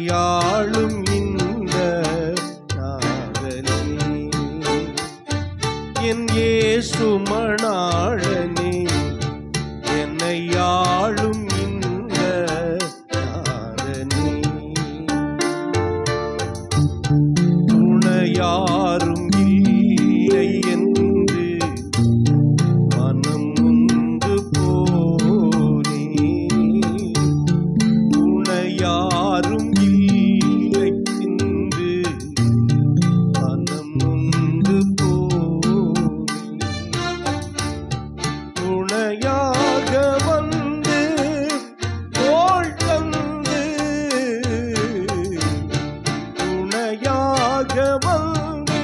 என்னையாளும் இந்த நாதனே, என் இயேசு மணாளனே, என்னையாளும் இந்த நாதனே. துணையாரும் இல்லை என்று மனம் நொந்து போனே, துணையாரும் இல்லை என்று மனம் நொந்து போனே. துணையாக வந்து தோள் தந்து, துணையாக வந்து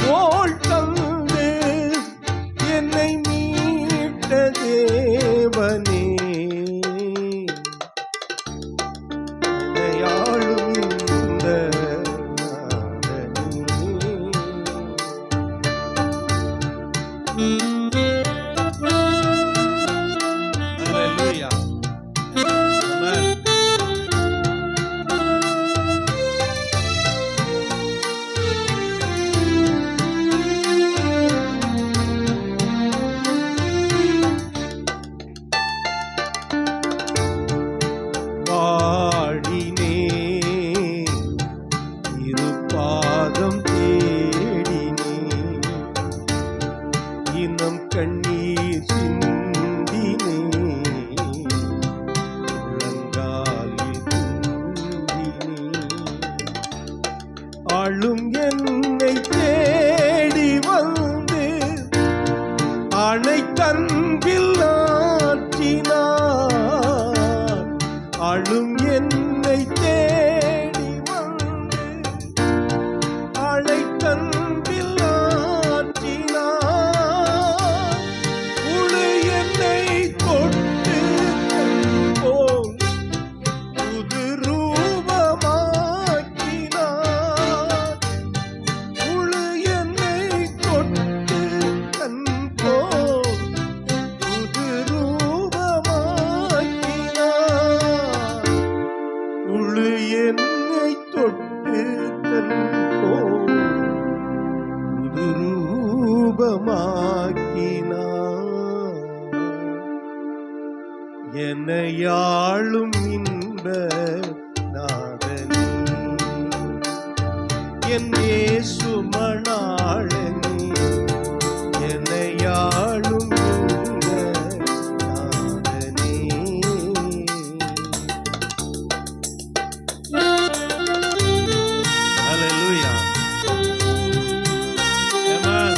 தோள் தந்து என்னை மீட்ட தேவனே, என்னையாளும் இந்த நாதனே. Hallelujah. Amen. வாடினே இரு பாதம் தேடினே, இனம் கண்ணீர் சிந்தினே, முழங்காலில் குந்தினே. ஆளும் என்னை தேடி வந்து அனைத்தன்பில் ஆற்றினார். ஆளும் என்னை தேடி வந்து அனைத்தன்பில் ஆற்றினார். உளு என்னை தொட்டு போல் புது ரூபமாக்கினார். உளு என்னை தொட்டு கண் போல் புது ரூபமாக்கினார். உளு என்னை தொட்டு தன் போல் புது ரூபமாக்கினார். என்னையாளும் இன்ப நாதனே, என் இயேசு மணாளனே, என்னையாளும் இந்த நாதனே. Hallelujah. Amen.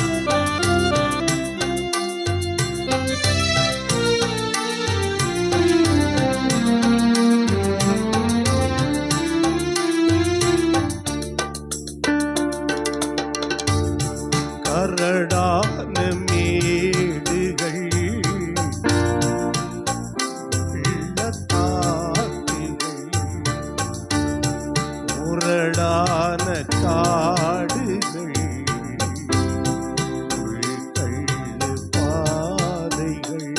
கரடான மேடுகள், வெள்ளத்தாக்குகள், முரடான காடுகள், உள்கள்ளு பாதைகள்,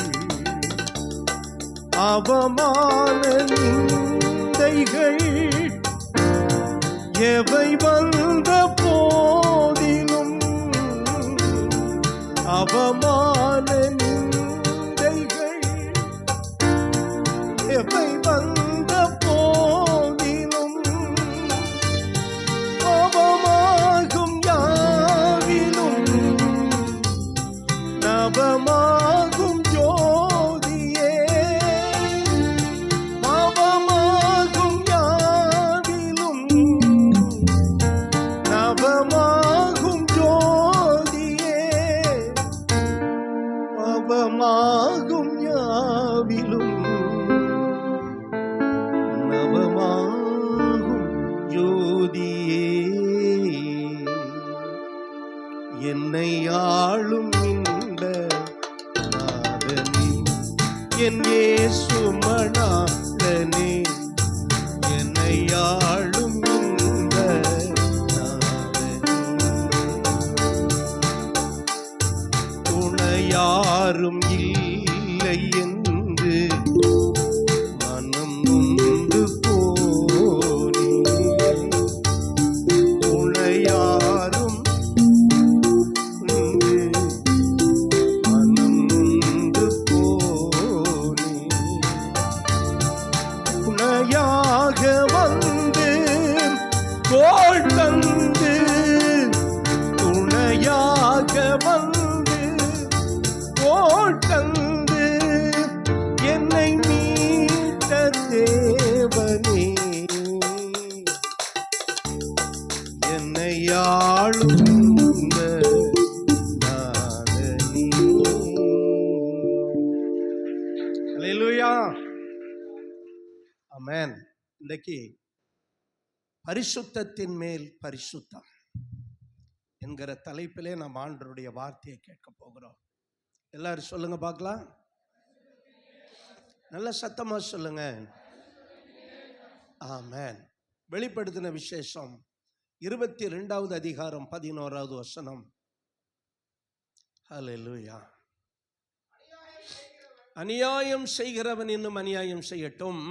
அவமான நிந்தைகள் எவை வந்த போதிலும், அவமான நிந்தைகள் எவை வந்த போதிலும், அவமாகும் யாவிலும் நவமாகும் ஜோதியே, அவமாகும் யாவிலும் நவமாகும் ஜோதியே, அவமாகும் யாவிலும் நவமாகும் ஜோதியே. என்னையாளும் இந்த நாதனே, என் இயேசு மணாளனே, என்னையாளும் இந்த நாதனே. துணையாரும் இல்லை என்று மனம் நொந்து போ தந்து என்னை மீட்ட தேவனே, என்னை ஆளும் நாதனே. அல்லேலூயா, ஆமென். இன்றைக்கு பரிசுத்தத்தின் மேல் பரிசுத்தம் என்கிற தலைப்பிலே நாம் ஆண்டவருடைய வார்த்தையை கேட்க போகிறோம். எல்லாரும் சொல்லுங்க பார்க்கலாம், நல்ல சத்தமா சொல்லுங்க. ஆமென். வெளிப்படுத்தின விசேஷம் 22வது அதிகாரம் 11வது வசனம். ஹல்லேலூயா. அநியாயம் செய்கிறவன் இன்னும் அநியாயம் செய்யட்டும்,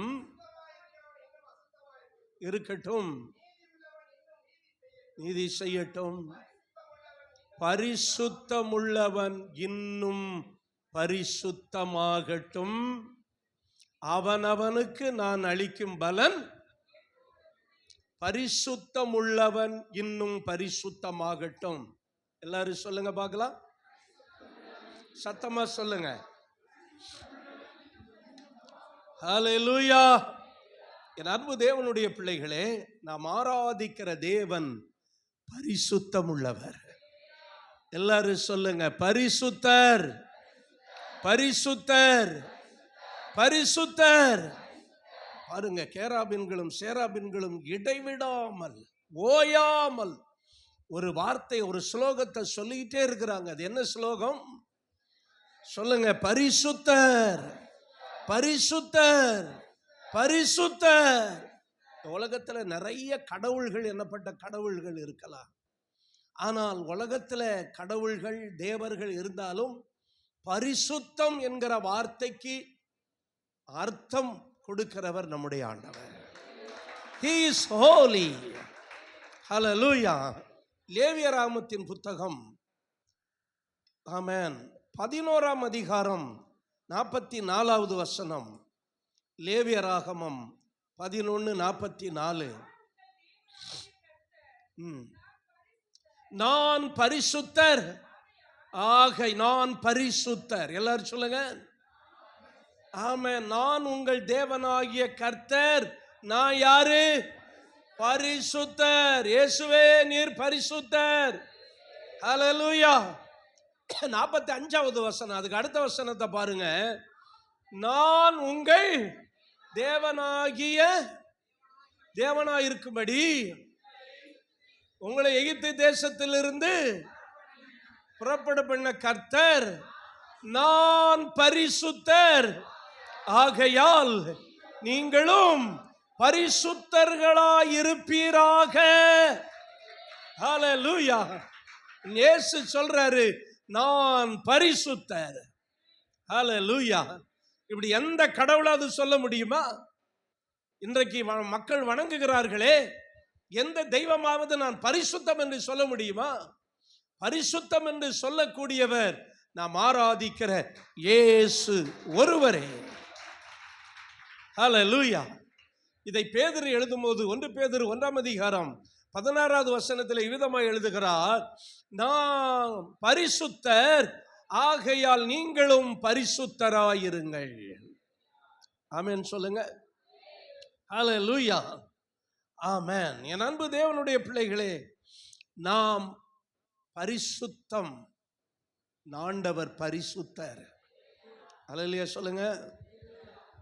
இருக்கட்டும், நீதி செய்யட்டும். பரிசுத்தமுள்ளவன் இன்னும் பரிசுத்தமாகட்டும், அவனவனுக்கு நான் அளிக்கும் பலன். பரிசுத்தமுள்ளவன் இன்னும் பரிசுத்தமாகட்டும். எல்லாரும் சொல்லுங்க பார்க்கலாம், சத்தமா சொல்லுங்க. ஹல்லேலூயா. என் அன்பு தேவனுடைய பிள்ளைகளே, நாம் ஆராதிக்கிற தேவன் பரிசுத்தமுள்ளவர். எல்லாரும் சொல்லுங்க, பரிசுத்தர், பரிசுத்தர், பரிசுத்தர். பாருங்க, கேராபின்களும் சேராபின்களும் இடைவிடாமல் ஓயாமல் ஒரு வார்த்தை, ஒரு ஸ்லோகத்தை சொல்லிக்கிட்டே இருக்கிறாங்க. அது என்ன ஸ்லோகம் சொல்லுங்க? பரிசுத்தர், பரிசுத்தர், பரிசுத்தர். உலகத்துல நிறைய கடவுள்கள், என்னப்பட்ட கடவுள்கள் இருக்கலாம். ஆனால் உலகத்துல கடவுள்கள், தேவர்கள் இருந்தாலும் பரிசுத்தம் என்கிற வார்த்தைக்கு அர்த்தம் கொடுக்கிறவர் நம்முடைய ஆண்டவர். He is holy. Hallelujah. லேவியராகமத்தின் புத்தகம், ஆமென், 11ஆம் அதிகாரம் 44வது வசனம். லேவியராகமம் 11:44. நான் பரிசுத்தர், ஆகை நான் பரிசுத்தர். எல்லாரும் சொல்லுங்க, ஆமென். நான் உங்கள் தேவனாகிய கர்த்தர். நான் யாரு? பரிசுத்தர். இயேசுவே நீர் பரிசுத்தர். ஹல்லேலூயா. 45வது வசனம், அதுக்கு அடுத்த வசனத்தை பாருங்க. நான் உங்கள் தேவனாயிருக்கும்படி உங்களை எகிப்து தேசத்திலிருந்து புறப்பட பண்ண கர்த்தர். நான் பரிசுத்தர், ஆகையால் நீங்களும் பரிசுத்தர்களாயிருப்பீராக. ஹல்லேலூயா. இயேசு சொல்றாரு, நான் பரிசுத்தர். ஹல்லேலூயா. இப்படி எந்த கடவுளாவது சொல்ல முடியுமா? இன்றைக்கு மக்கள் வணங்குகிறார்களே, எந்த தெய்வமாவது நான் பரிசுத்தம் என்று சொல்ல முடியுமா? பரிசுத்தம் என்று சொல்லக்கூடியவர் நாம் ஆராதிக்கிற இயேசு ஒருவரே. ஹல்லேலூயா. இதை பேதுரு எழுதும்போது 1 பேதுரு 1ஆம் அதிகாரம் 16வது வசனத்தில் இவ்விதமாய் எழுதுகிறார், நான் பரிசுத்தர், ஆகையால் நீங்களும் பரிசுத்தராயிருங்கள். ஆமென் சொல்லுங்க. ஹல்லேலூயா. ஆமென். என் அன்பு தேவனுடைய பிள்ளைகளே, நாம் பரிசுத்தம், ஆண்டவர் பரிசுத்தர். ஹல்லேலூயா சொல்லுங்க.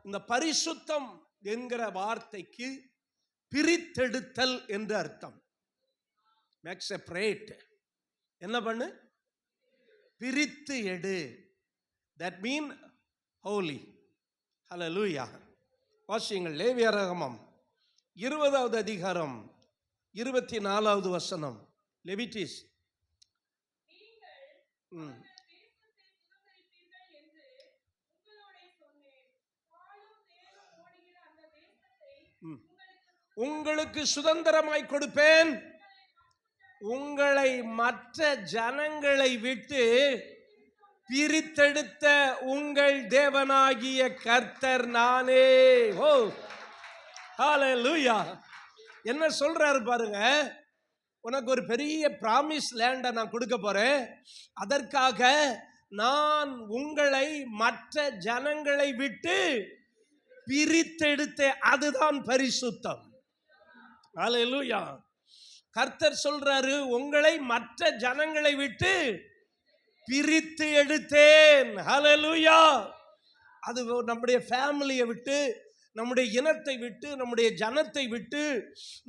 இந்த பரிசுத்தம் என்கிற வார்த்தைக்கு பிரித்தெடுத்தல் என்று அர்த்தம். Make separate. என்ன பண்ணு? பிரித்து எடு. that mean holy. ஹல்லேலூயா. வாசியுங்கள், லேவியராகமம் 20வது அதிகாரம் 24வது வசனம். லெவிட்டிஸ். உங்களுக்கு சுதந்திரமாய் கொடுப்பேன், உங்களை மற்ற ஜனங்களை விட்டு பிரித்தெடுத்த உங்கள் தேவனாகிய கர்த்தர் நானே. ஓ ஹல்லேலூயா. என்ன சொல்றாரு பாருங்க, உனக்கு ஒரு பெரிய பிராமிஸ் லேண்டை நான் கொடுக்க போறேன், அதற்காக நான் உங்களை மற்ற ஜனங்களை விட்டு பிரித்தெடுத்தேன். அதுதான் பரிசுத்தம். அல்லேலூயா. கர்த்தர் சொல்றாரு, உங்களை மற்ற ஜனங்களை விட்டு பிரித்து எடுத்தேன். அல்லேலூயா. அது நம்முடைய ஃபேமிலியை விட்டு, நம்முடைய இனத்தை விட்டு, நம்முடைய ஜனத்தை விட்டு,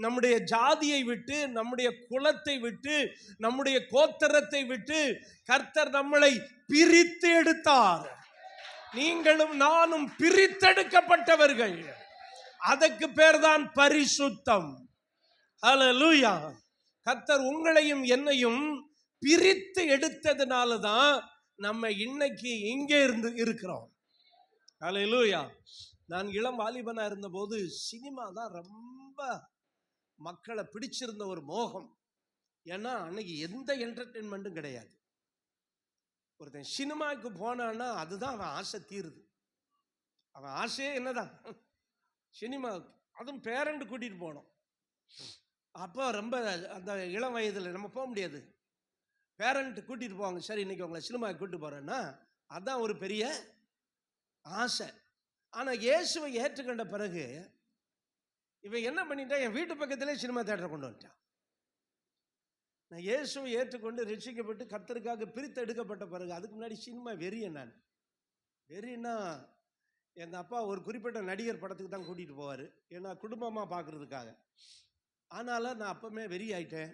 நம்முடைய ஜாதியை விட்டு, நம்முடைய குலத்தை விட்டு, நம்முடைய கோத்திரத்தை விட்டு கர்த்தர் நம்மளை பிரித்து எடுத்தார். நீங்களும் நானும் பிரித்தெடுக்கப்பட்டவர்கள். அதற்கு பேர்தான் பரிசுத்தம். அல்லேலூயா. கர்த்தர் உங்களையும் என்னையும் பிரித்து எடுத்ததுனால தான் நம்ம இன்னைக்கு இங்கே இருந்து இருக்கிறோம். அல்லேலூயா. நான் இளம் வாலிபனா இருந்தபோது சினிமா தான் ரொம்ப மக்களை பிடிச்சிருந்த ஒரு மோகம். ஏன்னா அன்னைக்கு எந்த என்டர்டெயின்மெண்ட்டும் கிடையாது. ஒருத்தன் சினிமாவுக்கு போனான்னா அதுதான் அவன் ஆசை தீருது. அவன் ஆசையே என்னதான் சினிமாவுக்கு, அதுவும் பேரண்ட் கூட்டிட்டு போனோம். அப்போ ரொம்ப அந்த இளம் வயதில் நம்ம போக முடியாது. பேரண்ட் கூட்டிட்டு போவாங்க. சரி, இன்னைக்கு உங்களை சினிமாவுக்கு கூட்டிட்டு போறேன்னா அதான் ஒரு பெரிய ஆசை. ஆனால் இயேசுவை ஏற்றுக்கொண்ட பிறகு இவன் என்ன பண்ணிட்டான், என் வீட்டு பக்கத்திலே சினிமா தேட்டரை கொண்டு வந்துட்டான். நான் இயேசுவை ஏற்றுக்கொண்டு ரட்சிக்கப்பட்டு கர்த்தருக்காக பிரித்து எடுக்கப்பட்ட பிறகு, அதுக்கு முன்னாடி சினிமா வெறியன். நான் வெறின்னா எங்கள் அப்பா ஒரு குறிப்பிட்ட நடிகர் படத்துக்கு தான் கூட்டிகிட்டு போவார், ஏன்னா குடும்பமாக பார்க்குறதுக்காக. ஆனாலும் நான் அப்பவுமே வெறி ஆயிட்டேன்.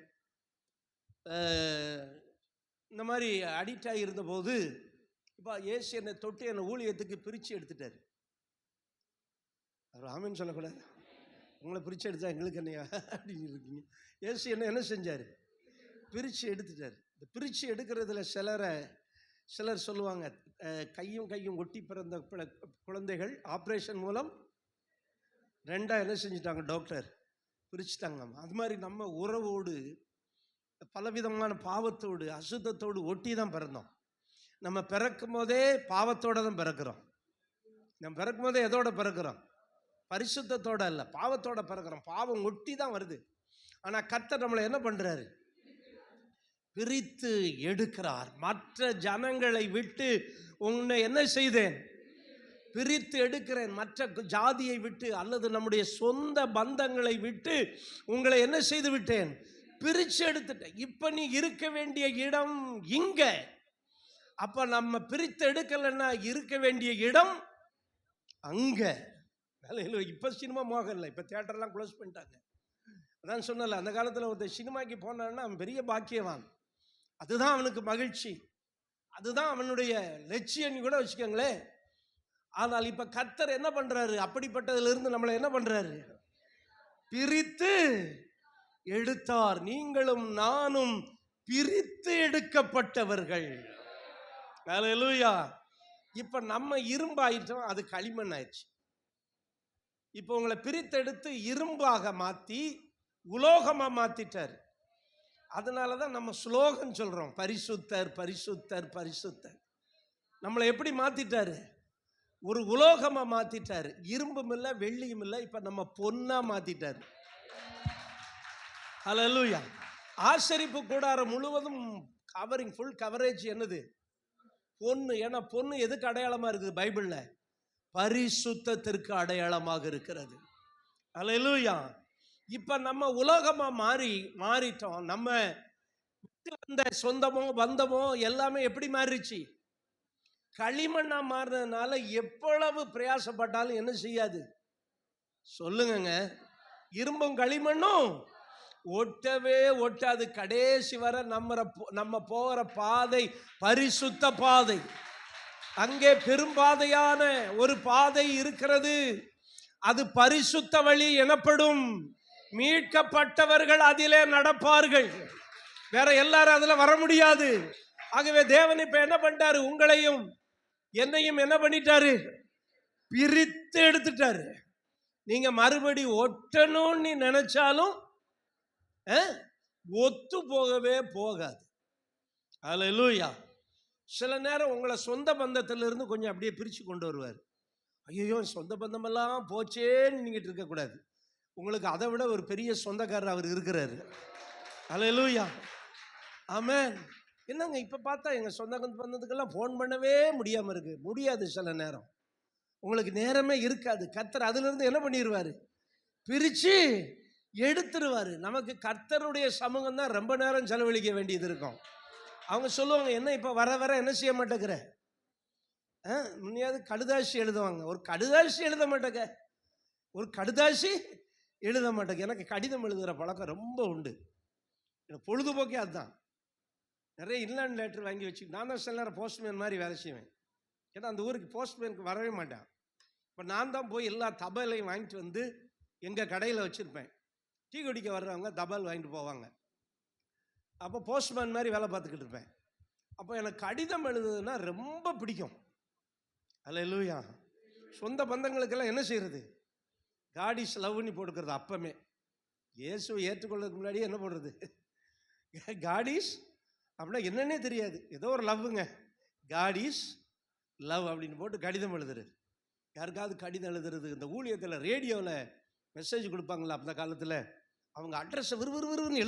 இந்த மாதிரி அடிக்ட் ஆகியிருந்தபோது இப்போ இயேசு என்னை தொட்டு என்னை ஊழியத்துக்கு பிரித்து எடுத்துட்டார். அவர் ஆமென் சொல்லக்கூடாது. உங்களை பிரித்து எடுத்தா எங்களுக்கு என்னையா அப்படின்னு இருக்கீங்க. இயேசு என்ன செஞ்சார்? பிரித்து எடுத்துட்டார். இந்த பிரித்து எடுக்கிறதுல சிலர் சொல்லுவாங்க, கையும் ஒட்டி பிறந்த குழந்தைகள் ஆப்ரேஷன் மூலம் ரெண்டாக என்ன செஞ்சிட்டாங்க, டாக்டர் பிரிச்சுட்டாங்க. அது மாதிரி நம்ம உறவோடு பலவிதமான பாவத்தோடு அசுத்தத்தோடு ஒட்டி தான் பிறந்தோம். நம்ம பிறக்கும் போதே பாவத்தோடு தான் பிறக்கிறோம். நம்ம பிறக்கும் போதே எதோட பிறக்கிறோம்? பரிசுத்தத்தோட இல்லை, பாவத்தோட பிறக்கிறோம். பாவம் ஒட்டி தான் வருது. ஆனால் கர்த்தர் நம்மளை என்ன பண்ணுறாரு? பிரித்து எடுக்கிறார். மற்ற ஜனங்களை விட்டு உன்னை என்ன செய்தேன்? பிரித்து எடுக்கிறேன். மற்ற ஜாதியை விட்டு அல்லது நம்முடைய சொந்த பந்தங்களை விட்டு உங்களை என்ன செய்து விட்டேன்? பிரித்து எடுத்துட்டேன். இப்போ நீ இருக்க வேண்டிய இடம் இங்க. அப்ப நம்ம பிரித்து எடுக்கலைன்னா இருக்க வேண்டிய இடம் அங்க. இப்போ சினிமா மோகம் இல்லை, இப்போ தியேட்டர்லாம் க்ளோஸ் பண்ணிட்டாங்க. அதான் சொன்னல, அந்த காலத்தில் ஒருத்தர் சினிமாக்கு போனான்னா அவன் பெரிய பாக்கியவான். அதுதான் அவனுக்கு மகிழ்ச்சி, அதுதான் அவனுடைய லட்சியம் கூட வச்சுக்கோங்களேன். ஆனால் இப்ப கர்த்தர் என்ன பண்றாரு? அப்படிப்பட்டதிலிருந்து நம்மளை என்ன பண்றாரு? பிரித்து எடுத்தார். நீங்களும் நானும் பிரித்து எடுக்கப்பட்டவர்கள். அல்லேலூயா. இப்ப நம்ம இரும்பாயிட்டோம், அது களிமண் ஆயிடுச்சு. இப்ப உங்களை பிரித்தெடுத்து இரும்பாக மாத்தி உலோகமா மாத்திட்டார். அதனாலதான் நம்ம ஸ்லோகன் சொல்றோம், பரிசுத்தர் பரிசுத்தர் பரிசுத்தர். நம்மளை எப்படி மாத்திட்டாரு? ஒரு உலோகமா மாத்திட்டாரு. இரும்பும் இல்லை வெள்ளியும் இல்லை, இப்ப நம்ம பொன்னா மாத்திட்டாரு. அல்லேலூயா. ஆசரிப்பு கூடாரம் முழுவதும் கவரிங், ஃபுல் கவரேஜ் என்னது? பொன்னு. ஏன்னா பொன்னு எதுக்கு அடையாளமா இருக்குது பைபிள்ல? பரிசுத்தத்திற்கு அடையாளமாக இருக்கிறது. அல்லேலூயா. இப்ப நம்ம உலோகமா மாறிட்டோம். நம்ம வந்த சொந்தமோ பந்தமோ எல்லாமே எப்படி மாறிடுச்சு? களிமண்ணா மாறினதுனால எவ்வளவு பிரயாசப்பட்டாலும் என்ன செய்யாது? சொல்லுங்க. இரும்பும் களிமண்ணும் ஒட்டவே ஒட்டாது. கடைசி வர நம்ம போகிற பாதை பரிசுத்த பாதை. அங்கே பெரும்பாதையான ஒரு பாதை இருக்கிறது. அது பரிசுத்த வழி எனப்படும். மீட்கப்பட்டவர்கள் அதிலே நடப்பார்கள். வேற எல்லாரும் அதுல வர முடியாது. ஆகவே தேவன் இப்ப என்ன பண்ணிட்டாரு? உங்களையும் என்னையும் என்ன பண்ணிட்டாரு? பிரித்து எடுத்துட்டாரு. நீங்க மறுபடி ஒட்டணும்னு நினைச்சாலும் ஒத்து போகவே போகாது. அல்லேலூயா. சில நேரம் உங்களை சொந்த பந்தத்திலிருந்து கொஞ்சம் அப்படியே பிரிச்சு கொண்டு வருவார். ஐயோ சொந்த பந்தமெல்லாம் போச்சேன்னு நீங்க இருக்கக்கூடாது. உங்களுக்கு அதை விட ஒரு பெரிய சொந்தக்காரர் அவர் இருக்கிறாரு. அல்லேலூயா. ஆமென். என்னங்க இப்போ பார்த்தா எங்கள் சொந்த பந்தத்துக்கெல்லாம் ஃபோன் பண்ணவே முடியாமல் இருக்கு. முடியாது, சில நேரம் உங்களுக்கு நேரமே இருக்காது. கர்த்தர் அதிலிருந்து என்ன பண்ணிடுவார், பிரித்து எடுத்துருவார். நமக்கு கர்த்தருடைய சமூகம் தான் ரொம்ப நேரம் செலவழிக்க வேண்டியது இருக்கும். அவங்க சொல்லுவாங்க, என்ன இப்போ வர வர என்ன செய்ய மாட்டேங்கிற, முன்னையாவது கடுதாசி எழுதுவாங்க, ஒரு கடுதாசி எழுத மாட்டேங்க, ஒரு கடுதாசி எழுத மாட்டேங்க. எனக்கு கடிதம் எழுதுகிற பழக்கம் ரொம்ப உண்டு. எனக்கு பொழுதுபோக்கே அதுதான். நிறைய இன்லேண்ட் லெட்டர் வாங்கி வச்சு நான் தான் சில நேரம் போஸ்ட்மேன் மாதிரி வேலை செய்வேன். ஏன்னா அந்த ஊருக்கு போஸ்ட்மேனுக்கு வரவே மாட்டேன். இப்போ நான் தான் போய் எல்லா தபாலையும் வாங்கிட்டு வந்து எங்கள் கடையில் வச்சுருப்பேன். டீ குடிக்க வர்றவங்க தபால் வாங்கிட்டு போவாங்க. அப்போ போஸ்ட்மேன் மாதிரி வேலை பார்த்துக்கிட்டு இருப்பேன். அப்போ எனக்கு கடிதம் எழுதுனா ரொம்ப பிடிக்கும். அல்லேலூயா. சொந்த பந்தங்களுக்கெல்லாம் என்ன செய்கிறது, காட் இஸ் லவ்னு போட்டுக்கிறது. அப்பமே இயேசுவை ஏற்றுக்கொள்றதுக்கு முன்னாடியே என்ன போடுறது, காட் இஸ் அப்படின்னா என்னன்னே தெரியாது, ஏதோ ஒரு லவ்வுங்க, காட் இஸ் லவ் அப்படின்னு போட்டு கடிதம் எழுதுறது. யாருக்காவது கடிதம் எழுதுறது, இந்த ஊழியத்தில் ரேடியோவில் மெசேஜ் கொடுப்பாங்களா அந்த காலத்தில், அவங்க அட்ரஸை விறுவிறுன்னு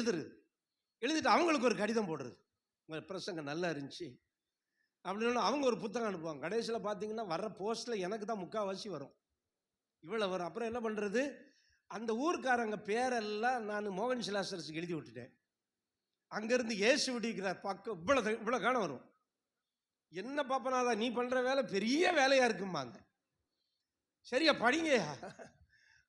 எழுதிட்டு அவங்களுக்கு ஒரு கடிதம் போடுறது, உங்கள் பிரசங்க நல்லா இருந்துச்சு அப்படின்னு அவங்க ஒரு புத்தகம் அனுப்புவாங்க. கடைசியில் பார்த்தீங்கன்னா வர்ற போஸ்ட்டில் எனக்கு தான் முக்கால்வாசி வரும், இவ்வளோ வரும். அப்புறம் என்ன பண்ணுறது, அந்த ஊர்க்காரங்க பேரெல்லாம் நான் மோகன் சிலாசரசுக்கு எழுதி விட்டுட்டேன். அங்கேருந்து இயேசு விடிக்கிறார் பக்கம் இவ்வளோ காணம் வரும். என்ன பாப்பனாதான் நீ பண்ணுற வேலை பெரிய வேலையாக இருக்கும்பாங்க. சரியா படிங்கயா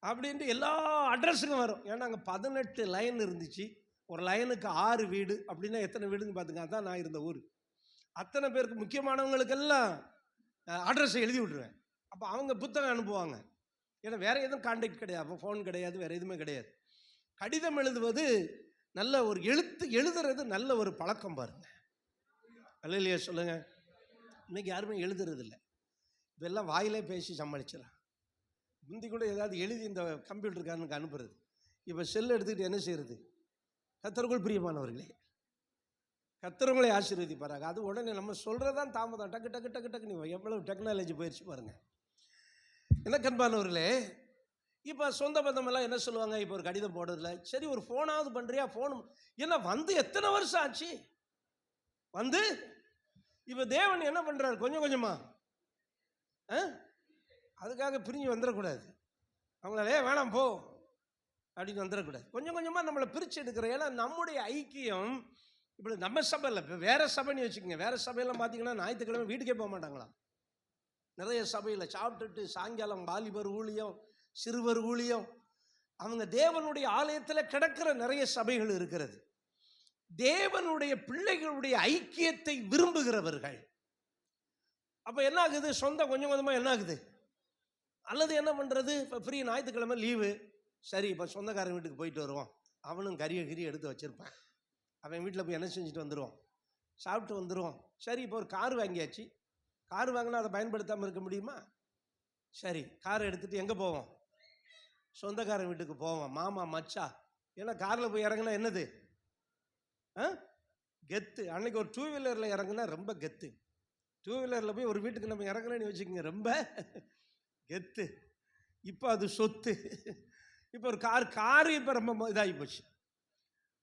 அப்படின்ட்டு எல்லா அட்ரஸுக்கும் வரும். ஏன்னா அங்கே 18 லைன் இருந்துச்சு. ஒரு லைனுக்கு 6 வீடு அப்படின்னா எத்தனை வீடுன்னு பார்த்துங்க. அதான் நான் இருந்த ஊர். அத்தனை பேருக்கு முக்கியமானவங்களுக்கெல்லாம் அட்ரஸை எழுதி விட்டுருவேன். அப்போ அவங்க புத்தகம் அனுப்புவாங்க. ஏன்னா வேறு எதுவும் கான்டாக்ட் கிடையாது, அப்போ ஃபோன் கிடையாது, வேறு எதுவுமே கிடையாது. கடிதம் எழுதுவது நல்ல ஒரு எழுதுறது நல்ல ஒரு பழக்கம் பாருங்க. அல்லேலூயா சொல்லுங்க. இன்னைக்கு யாருமே எழுதுறது இல்லை, இதெல்லாம் வாயிலே பேசி சமாளிச்சிடலாம். முந்தி கூட ஏதாவது எழுதி இந்த கம்ப்யூட்டருக்காரனுக்கு அனுப்புறது. இப்போ செல் எடுத்துக்கிட்டு என்ன செய்யறது. கர்த்தருக்குள் பிரியமானவர்களே, கர்த்தர் ஆசீர்வதிப்பாராங்க. அது உடனே நம்ம சொல்றதான் தாமதம். டக்கு டக்கு டக்கு டக்குன்னு எவ்வளவு டெக்னாலஜி போயிடுச்சு பாருங்க. என்ன கண்பானவர்களே, இப்போ சொந்த பந்தமெல்லாம் என்ன சொல்லுவாங்க, இப்போ ஒரு கடிதம் போடுறதில்ல, சரி ஒரு ஃபோனாவது பண்ணுறியா, ஃபோன் என்ன வந்து எத்தனை வருஷம் ஆச்சு வந்து. இப்போ தேவன் என்ன பண்ணுறாரு, கொஞ்சம் கொஞ்சமா அதுக்காக பிரிஞ்சு வந்துடக்கூடாது. அவங்களாலே வேணாம் போ அப்படின்னு வந்துடக்கூடாது. கொஞ்சம் கொஞ்சமாக நம்மளை பிரித்து எடுக்கிறோம். ஏன்னா நம்முடைய ஐக்கியம் இப்படி நம்ம சபை இல்லை, இப்போ வேறு சபைன்னு வச்சுக்கோங்க. வேறு சபையெல்லாம் பார்த்தீங்கன்னா ஞாயிற்றுக்கிழமை வீட்டுக்கே போக மாட்டாங்களாம். நிறைய சபையில் சாப்பிட்டுட்டு சாயங்காலம் வாலிபர் ஊழியம், சிறுவர் ஊழியம், அவங்க தேவனுடைய ஆலயத்தில் கிடக்கிற நிறைய சபைகள் இருக்கிறது. தேவனுடைய பிள்ளைகளுடைய ஐக்கியத்தை விரும்புகிறவர்கள். அப்போ என்ன ஆகுது, சொந்தம் கொஞ்சம் கொஞ்சமாக என்ன ஆகுது. அல்லது என்ன பண்ணுறது, இப்போ ஃப்ரீ ஞாயிற்றுக்கிழமை லீவு, சரி இப்போ சொந்தக்காரன் வீட்டுக்கு போயிட்டு வருவோம். அவனும் கறியை எடுத்து வச்சுருப்பான். அவன் வீட்டில் போய் என்ன செஞ்சுட்டு வந்துடுவோம், சாப்பிட்டு வந்துடுவோம். சரி இப்போ ஒரு கார் வாங்கியாச்சு, கார் வாங்கினா அதை பயன்படுத்தாமல் இருக்க முடியுமா. சரி காரை எடுத்துகிட்டு எங்கே போவோம், சொந்தக்காரன் வீட்டுக்கு போவோம், மாமா மச்சா. ஏன்னா காரில் போய் இறங்குனா என்னது கெத்து. அன்னைக்கு ஒரு 2 வீலரில் இறங்குனா ரொம்ப கெத்து. 2 வீலரில் போய் ஒரு வீட்டுக்கு நம்ம இறங்குறேன்னு வச்சுக்கோங்க, ரொம்ப கெத்து. இப்போ அது சொத்து. இப்போ ஒரு காரு இப்போ ரொம்ப இதாகி போச்சு.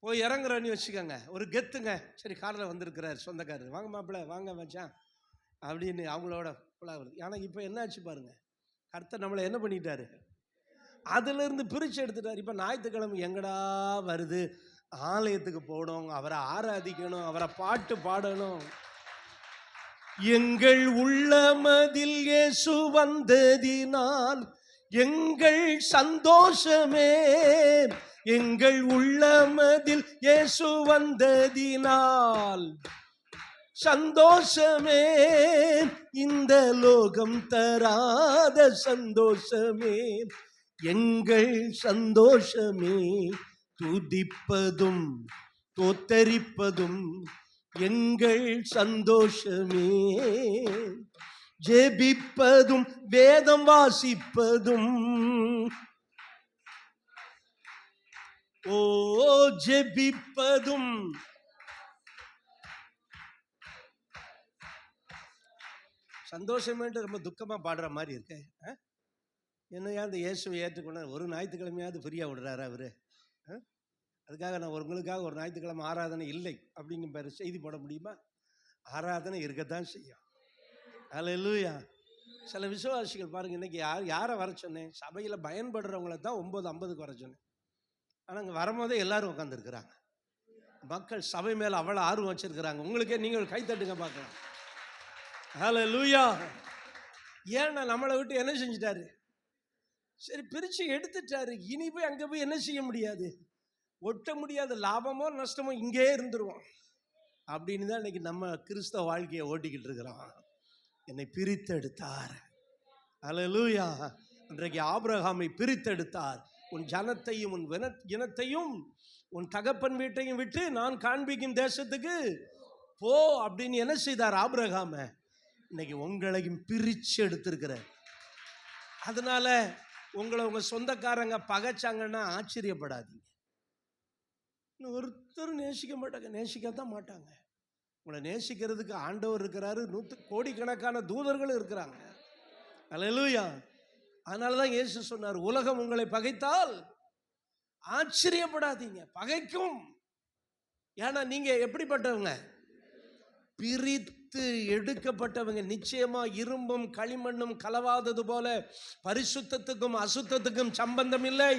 போய் இறங்குறேன்னு வச்சுக்கோங்க, ஒரு கெத்துங்க. சரி காரில் வந்திருக்கிறார் சொந்தக்காரர், வாங்க மாப்பிள்ள வாங்க மச்சான் அப்படின்னு அவங்களோட வருது. ஆனால் இப்போ என்னாச்சு பாருங்க, கர்த்தர் நம்மளை என்ன பண்ணிட்டாரு, அதிலிருந்து பிரித்து எடுத்துட்டார். இப்போ ஞாயிற்றுக்கிழமை எங்கடா வருது, ஆலயத்துக்கு போகணும், அவரை ஆராதிக்கணும், அவரை பாட்டு பாடணும். எங்கள் உள்ளமதில் இயேசு வந்ததினால் எங்கள் சந்தோஷமே, எங்கள் உள்ளமதில் இயேசு வந்ததினால் சந்தோஷமே, இந்த லோகம் தராத சந்தோஷமே, எங்கள் சந்தோஷமே. துதிப்பதும் தோத்தரிப்பதும் எங்கள் சந்தோஷமே, ஜெபிப்பதும் வேதம் வாசிப்பதும், ஓ ஜெபிப்பதும். சந்தோஷமேட்டு ரொம்ப துக்கமாக பாடுற மாதிரி இருக்கு. என்னையா இந்த இயேசுவை ஏற்றுக்கொண்டு ஒரு ஞாயிற்றுக்கிழமையாவது ஃப்ரீயாக விடுறாரு அவரு. அதுக்காக நான் உங்களுக்காக ஒரு ஞாயிற்றுக்கிழமை ஆராதனை இல்லை அப்படின்னு செய்தி போட முடியுமா? ஆராதனை இருக்கத்தான் செய்யும். அல்லேலூயா. சில விசுவாசிகள் பாருங்க, இன்னைக்கு யாரை வர சொன்னேன்? சபையில் பயன்படுறவங்கள தான் 9:50 வர சொன்னேன். ஆனால் அங்கே வரும்போதே எல்லாரும் உட்காந்துருக்குறாங்க. மக்கள் சபை மேலே அவ்வளோ ஆர்வம் வச்சிருக்கிறாங்க. உங்களுக்கே நீங்கள் கைத்தட்டுங்க பார்க்கலாம். அல்லேலூயா. ஏன்னா நம்மளை விட்டு என்ன செஞ்சிட்டாரு? சரி, பிரித்து எடுத்துட்டாரு. இனி போய் அங்கே போய் என்ன செய்ய முடியாது, ஒட்ட முடியாது. லாபமோ நஷ்டமோ இங்கே இருந்துருவோம் அப்படின்னு தான் இன்னைக்கு நம்ம கிறிஸ்தவ வாழ்க்கையை ஓட்டிக்கிட்டு இருக்கிறோம். என்னை பிரித்தெடுத்தார். அல்லேலூயா. இன்றைக்கு ஆபிரகாமை பிரித்தெடுத்தார். உன் ஜனத்தையும் உன் இனத்தையும் உன் தகப்பன் வீட்டையும் விட்டு நான் காண்பிக்கும் தேசத்துக்கு போ அப்படின்னு என்ன செய்தார் ஆபிரகாம? இன்னைக்கு உங்களையும் பிரிச்சு எடுத்திருக்கிறார். அதனால உங்களை உங்க சொந்தக்காரங்க பகைச்சாங்கன்னா ஆச்சரியப்படாதீங்க. ஒருத்தர் நேசிக்க மாட்டாங்க, நேசிக்கத்தான் மாட்டாங்க. உங்களை நேசிக்கிறதுக்கு ஆண்டவர் இருக்கிறாரு, கோடிக்கணக்கான தூதர்கள் இருக்கிறாங்க. அல்லேலூயா. அதனாலதான் இயேசு சொன்னார், உலகம் உங்களை பகைத்தால் ஆச்சரியப்படாதீங்க, பகைக்கும். ஏன்னா நீங்க எப்படிப்பட்டவங்க? பிரித்து எடுக்கப்பட்டவங்க. நிச்சயமா இரும்பும் களிமண்ணும் கலவாதது போல பரிசுத்தத்துக்கும் அசுத்தத்துக்கும் சம்பந்தம் இல்லை,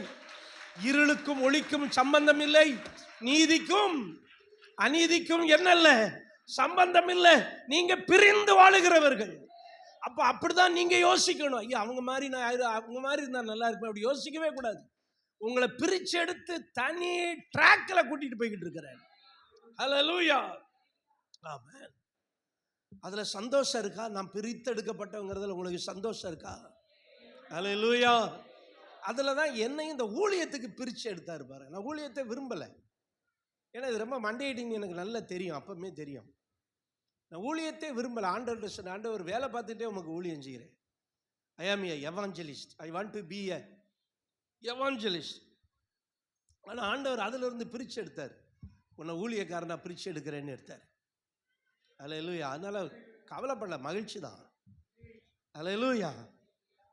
இருளுக்கும் ஒளிக்கும் சம்பந்தம் இல்லை, நீதிக்கும் அநீதிக்கும் என்னல்ல சம்பந்தம் இல்லை. நீங்க பிரிந்து வாழுகிறவர்கள். அப்ப அப்படிதான் நீங்க யோசிக்கணும். ஐயா அவங்க மாதிரி நான் அவங்க மாதிரி இருந்தா நல்லா இருக்கும் அப்படி யோசிக்கவே கூடாது. உங்களை பிரிச்சு எடுத்து தனி ட்ராக்ல கூட்டிட்டு போய்கிட்டு இருக்கிறேன். அல்லேலூயா. ஆமென். அதுல சந்தோஷம் இருக்கா? நான் பிரித்து எடுக்கப்பட்டவங்கிறதுல உங்களுக்கு சந்தோஷம் இருக்கா? அல்லேலூயா. அதுல தான் என்னையும் இந்த ஊழியத்துக்கு பிரிச்சு எடுத்தாரு பாரு. நான் ஊழியத்தை விரும்பல, ஏன்னா இது ரொம்ப மண்டையிட்டிங் எனக்கு நல்லா தெரியும், அப்பவுமே தெரியும். நான் ஊழியத்தை விரும்பல. ஆண்டவர் ஆண்டவர் வேலை பார்த்துட்டே உங்களுக்கு ஊழியம் செய்கிறேன். I am a evangelist, I want to be a evangelist. ஆனால் ஆண்டவர் அதுல இருந்து பிரிச்சு எடுத்தார். உன்னை ஊழியக்காரனா பிரிச்சு எடுக்கிறேன்னு எடுத்தார். அல்லேலூயா. அதனால கவலைப்படல, மகிழ்ச்சி தான். அல்லேலூயா.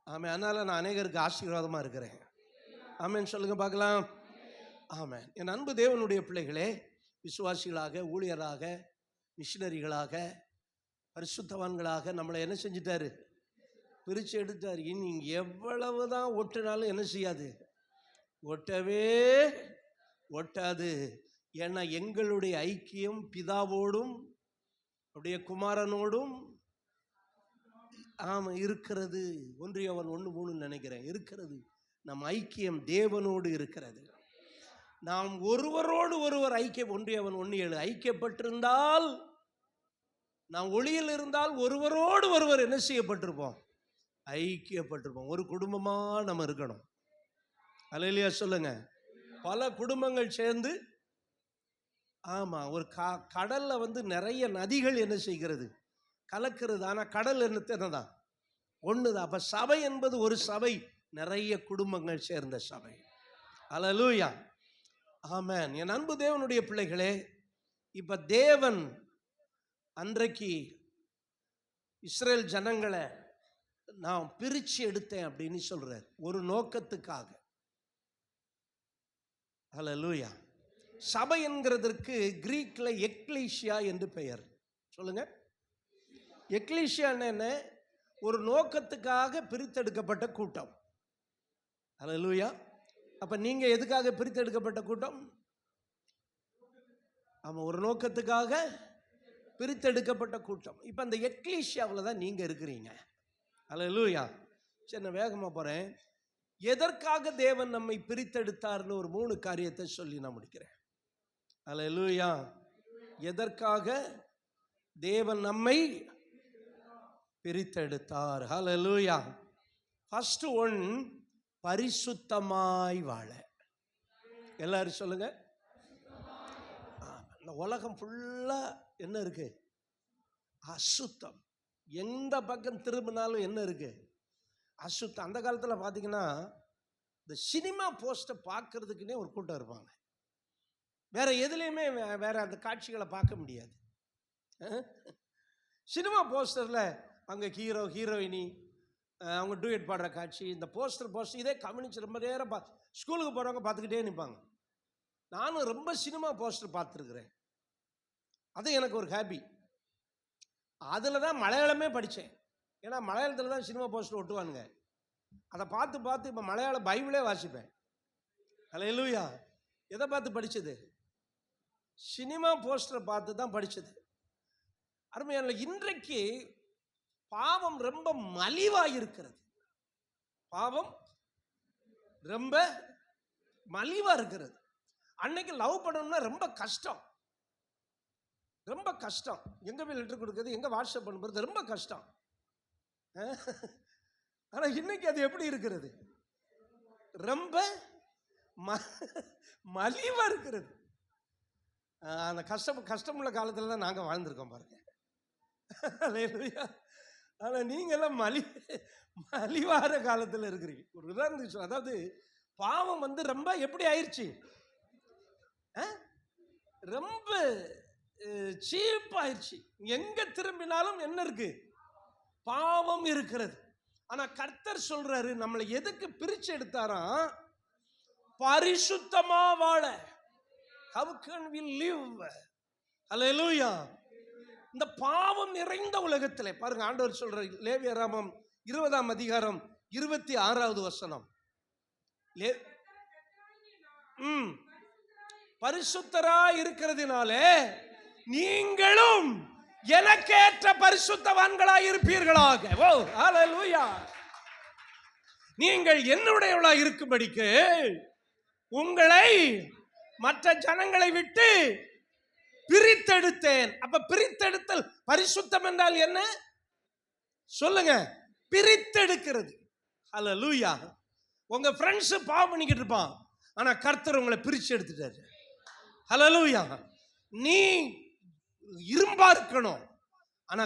ஆமென். அதனால நான் அநேகருக்கு ஆசீர்வாதமா இருக்கிறேன். ஆமென் சொல்லுங்க பார்க்கலாம். ஆமென். என் அன்பு தேவனுடைய பிள்ளைகளே, விசுவாசிகளாக, ஊழியராக, மிஷினரிகளாக, பரிசுத்தவான்களாக நம்மளை என்ன செஞ்சிட்டாரு? பிரித்து எடுத்தார். இனி எவ்வளவுதான் ஒட்டினாலும் என்ன செய்யாது? ஒட்டவே ஒட்டாது. ஏன்னா எங்களுடைய ஐக்கியம் பிதாவோடும் அப்படியே குமாரனோடும் இருக்கிறது. 1 யோவான் 1:3 நினைக்கிறேன் இருக்கிறது. நம் ஐக்கியம் தேவனோடு இருக்கிறது. நாம் ஒருவரோடு ஒருவர் ஐக்கியம் 1 யோவான் 1:7 ஐக்கியப்பட்டிருந்தால், நாம் ஒளியில் இருந்தால் ஒருவரோடு ஒருவர் என்ன செய்யப்பட்டிருப்போம்? ஐக்கியப்பட்டிருப்போம். ஒரு குடும்பமா நம்ம இருக்கணும். அல்லேலூயா சொல்லுங்க. பல குடும்பங்கள் சேர்ந்து, ஆமா, ஒரு கடல்ல நிறைய நதிகள் என்ன செய்கிறது? கலக்கிறது. ஆனா கடல் என்னதான்? ஒண்ணுதான். அப்ப சபை என்பது ஒரு சபை, நிறைய குடும்பங்கள் சேர்ந்த சபை. அல்லேலூயா. ஆமென். என் அன்பு தேவனுடைய பிள்ளைகளே, இப்ப தேவன் அன்றைக்கு இஸ்ரேல் ஜனங்களை நான் பிரிச்சு எடுத்தேன் அப்படின்னு சொல்றார், ஒரு நோக்கத்துக்காக. அல்லேலூயா. சபை என்கிறதற்கு கிரீக்ல எக்லீசியா என்று பெயர். சொல்லுங்க. எக்லீசியா என்ன? ஒரு நோக்கத்துக்காக பிரித்தெடுக்கப்பட்ட கூட்டம். அல்லேலூயா. அப்ப நீங்க எதுக்காக பிரித்தெடுக்கப்பட்ட கூட்டம்? ஆமா, ஒரு நோக்கத்துக்காக பிரித்தெடுக்கப்பட்ட கூட்டம். இப்ப அந்த எக்லீசியாவில் தான் நீங்க இருக்கிறீங்க. அல்லேலூயா. சரி, நான் வேகமா போறேன். எதற்காக தேவன் நம்மை பிரித்தெடுத்தார்னு ஒரு 3 காரியத்தை சொல்லி நான் முடிக்கிறேன். அல்லேலூயா. எதற்காக தேவன் நம்மை பிரித்தெடுத்தார்? அல்லேலூயா. ஃபர்ஸ்ட் ஒன், பரிசுத்தமாய் வாழ. எல்லாரும் சொல்லுங்க. இந்த உலகம் ஃபுல்லா என்ன இருக்கு? அசுத்தம். எந்த பக்கம் திரும்பினாலும் என்ன இருக்கு? அசுத்தம். அந்த காலத்தில் பார்த்தீங்கன்னா இந்த சினிமா போஸ்டை பார்க்கறதுக்குன்னே ஒரு கூட்டம் இருப்பாங்க. வேற எதுலேயுமே வேற அந்த காட்சிகளை பார்க்க முடியாது. சினிமா போஸ்டரில் அங்கே ஹீரோ ஹீரோயினி அவங்க டூயட் பாடுற காட்சி, இந்த போஸ்டர் இதே கவனிச்சு ரொம்ப நேரம் ஸ்கூலுக்கு போகிறவங்க பார்த்துக்கிட்டே நிற்பாங்க. நானும் ரொம்ப சினிமா போஸ்டர் பார்த்துருக்குறேன். அது எனக்கு ஒரு ஹாபி. அதில் தான் மலையாளமே படித்தேன். ஏன்னா மலையாளத்தில் தான் சினிமா போஸ்டர் ஒட்டுவானுங்க. அதை பார்த்து பார்த்து இப்போ மலையாள பைபிளே வாசிப்பேன். அல்லேலூயா. எதை பார்த்து படித்தது? சினிமா போஸ்டரை பார்த்து தான் படித்தது. அருமையான இன்றைக்கு பாவம் ரொம்ப மலிவாக இருக்கிறது. பாவம் ரொம்ப மலிவாக இருக்கிறது. அன்னைக்கு லவ் பண்ணணும்னா ரொம்ப கஷ்டம், ரொம்ப கஷ்டம். எங்கே போய் லெட்டர் கொடுக்குறது, எங்கே வாட்ஸ்அப் பண்ணுறது, ரொம்ப கஷ்டம். ஆனால் இன்னைக்கு அது எப்படி இருக்கிறது? ரொம்ப மலிவாக இருக்கிறது. அந்த கஷ்டமுள்ள காலத்தில் தான் நாங்கள் வாழ்ந்துருக்கோம் பாருங்க. ஆனால் நீங்கள்லாம் மலிவார காலத்தில் இருக்கிறீங்க. ஒரு உதாரணத்துக்கு, அதாவது பாவம் வந்து ரொம்ப எப்படி ஆயிடுச்சு, ரொம்ப சீப் ஆயிடுச்சு. எங்க திரும்பினாலும் என்ன இருக்கு? பாவம் இருக்கிறது. ஆனா கர்த்தர் சொல்றாரு, நம்மளை எதுக்கு பிரிச்சு எடுத்தாராம்? பரிசுத்தமா வாழ. How can we live? Hallelujah. இந்த பாவம் நிறைந்த உலகத்திலே பாருங்க, ஆண்டவர் சொல்ற லேவியராகமம் 20ஆம் அதிகாரம் 26வது வசனம். பரிசுத்தரா இருக்கிறதுனாலே நீங்களும் எனக்கேற்ற பரிசுத்தவான்களாய் இருப்பீர்களாக. ஓ ஹல்லேலூயா. நீங்கள் என்னுடையவளாய் இருக்கும்படிக்கு உங்களை மற்ற ஜனங்களை விட்டு பிரித்தெடுத்தேன். அப்ப பிரித்தெடுத்தல், பரிசுத்தம் என்றால் என்ன சொல்லுங்க? பிரித்தெடுக்கிறது. ஹல்லேலூயா. உங்க ஃப்ரெண்ட்ஸ் பாவம் பண்ணிக்கிட்டு இருப்பான், ஆனா கர்த்தர் உங்களை பிரிச்சு எடுத்துட்டாரு. ஹல்லேலூயா. நீ இரும்பா இருக்கணும், ஆனா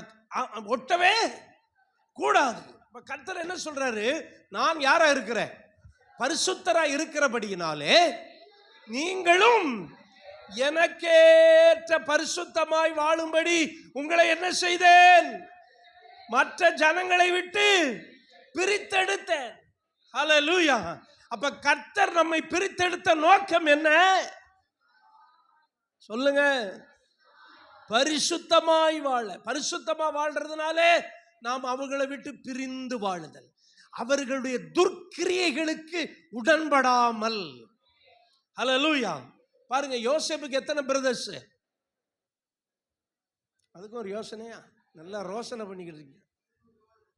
ஒட்டவே கூடாது. கர்த்தர் என்ன சொல்றாரு? நான் யாரா இருக்கிறேன்? பரிசுத்தரா இருக்கிறபடியினாலே நீங்களும் எனக்கேற்ற பரிசுத்தமாய் வாழும்படி உங்களை என்ன செய்தேன்? மற்ற ஜனங்களை விட்டு பிரித்தெடுத்தேன். ஹல்லேலூயா. அப்ப கர்த்தர் நம்மை பிரித்தெடுத்த நோக்கம் என்ன சொல்லுங்க? பரிசுத்தமாய் வாழ. பரிசுத்தமா வாழ்றதுனாலே நாம் அவர்களை விட்டு பிரிந்து வாழுதல், அவர்களுடைய துர்க்கிரியைகளுக்கு உடன்படாமல். ஹல்லேலூயா. பாருங்க, யோசேப்புக்கு எத்தனை பிரதர்ஸ்? அதுக்கு ஒரு யோசனையா? நல்லா ரோசனை பண்ணிக்கிட்டு இருக்கீங்க.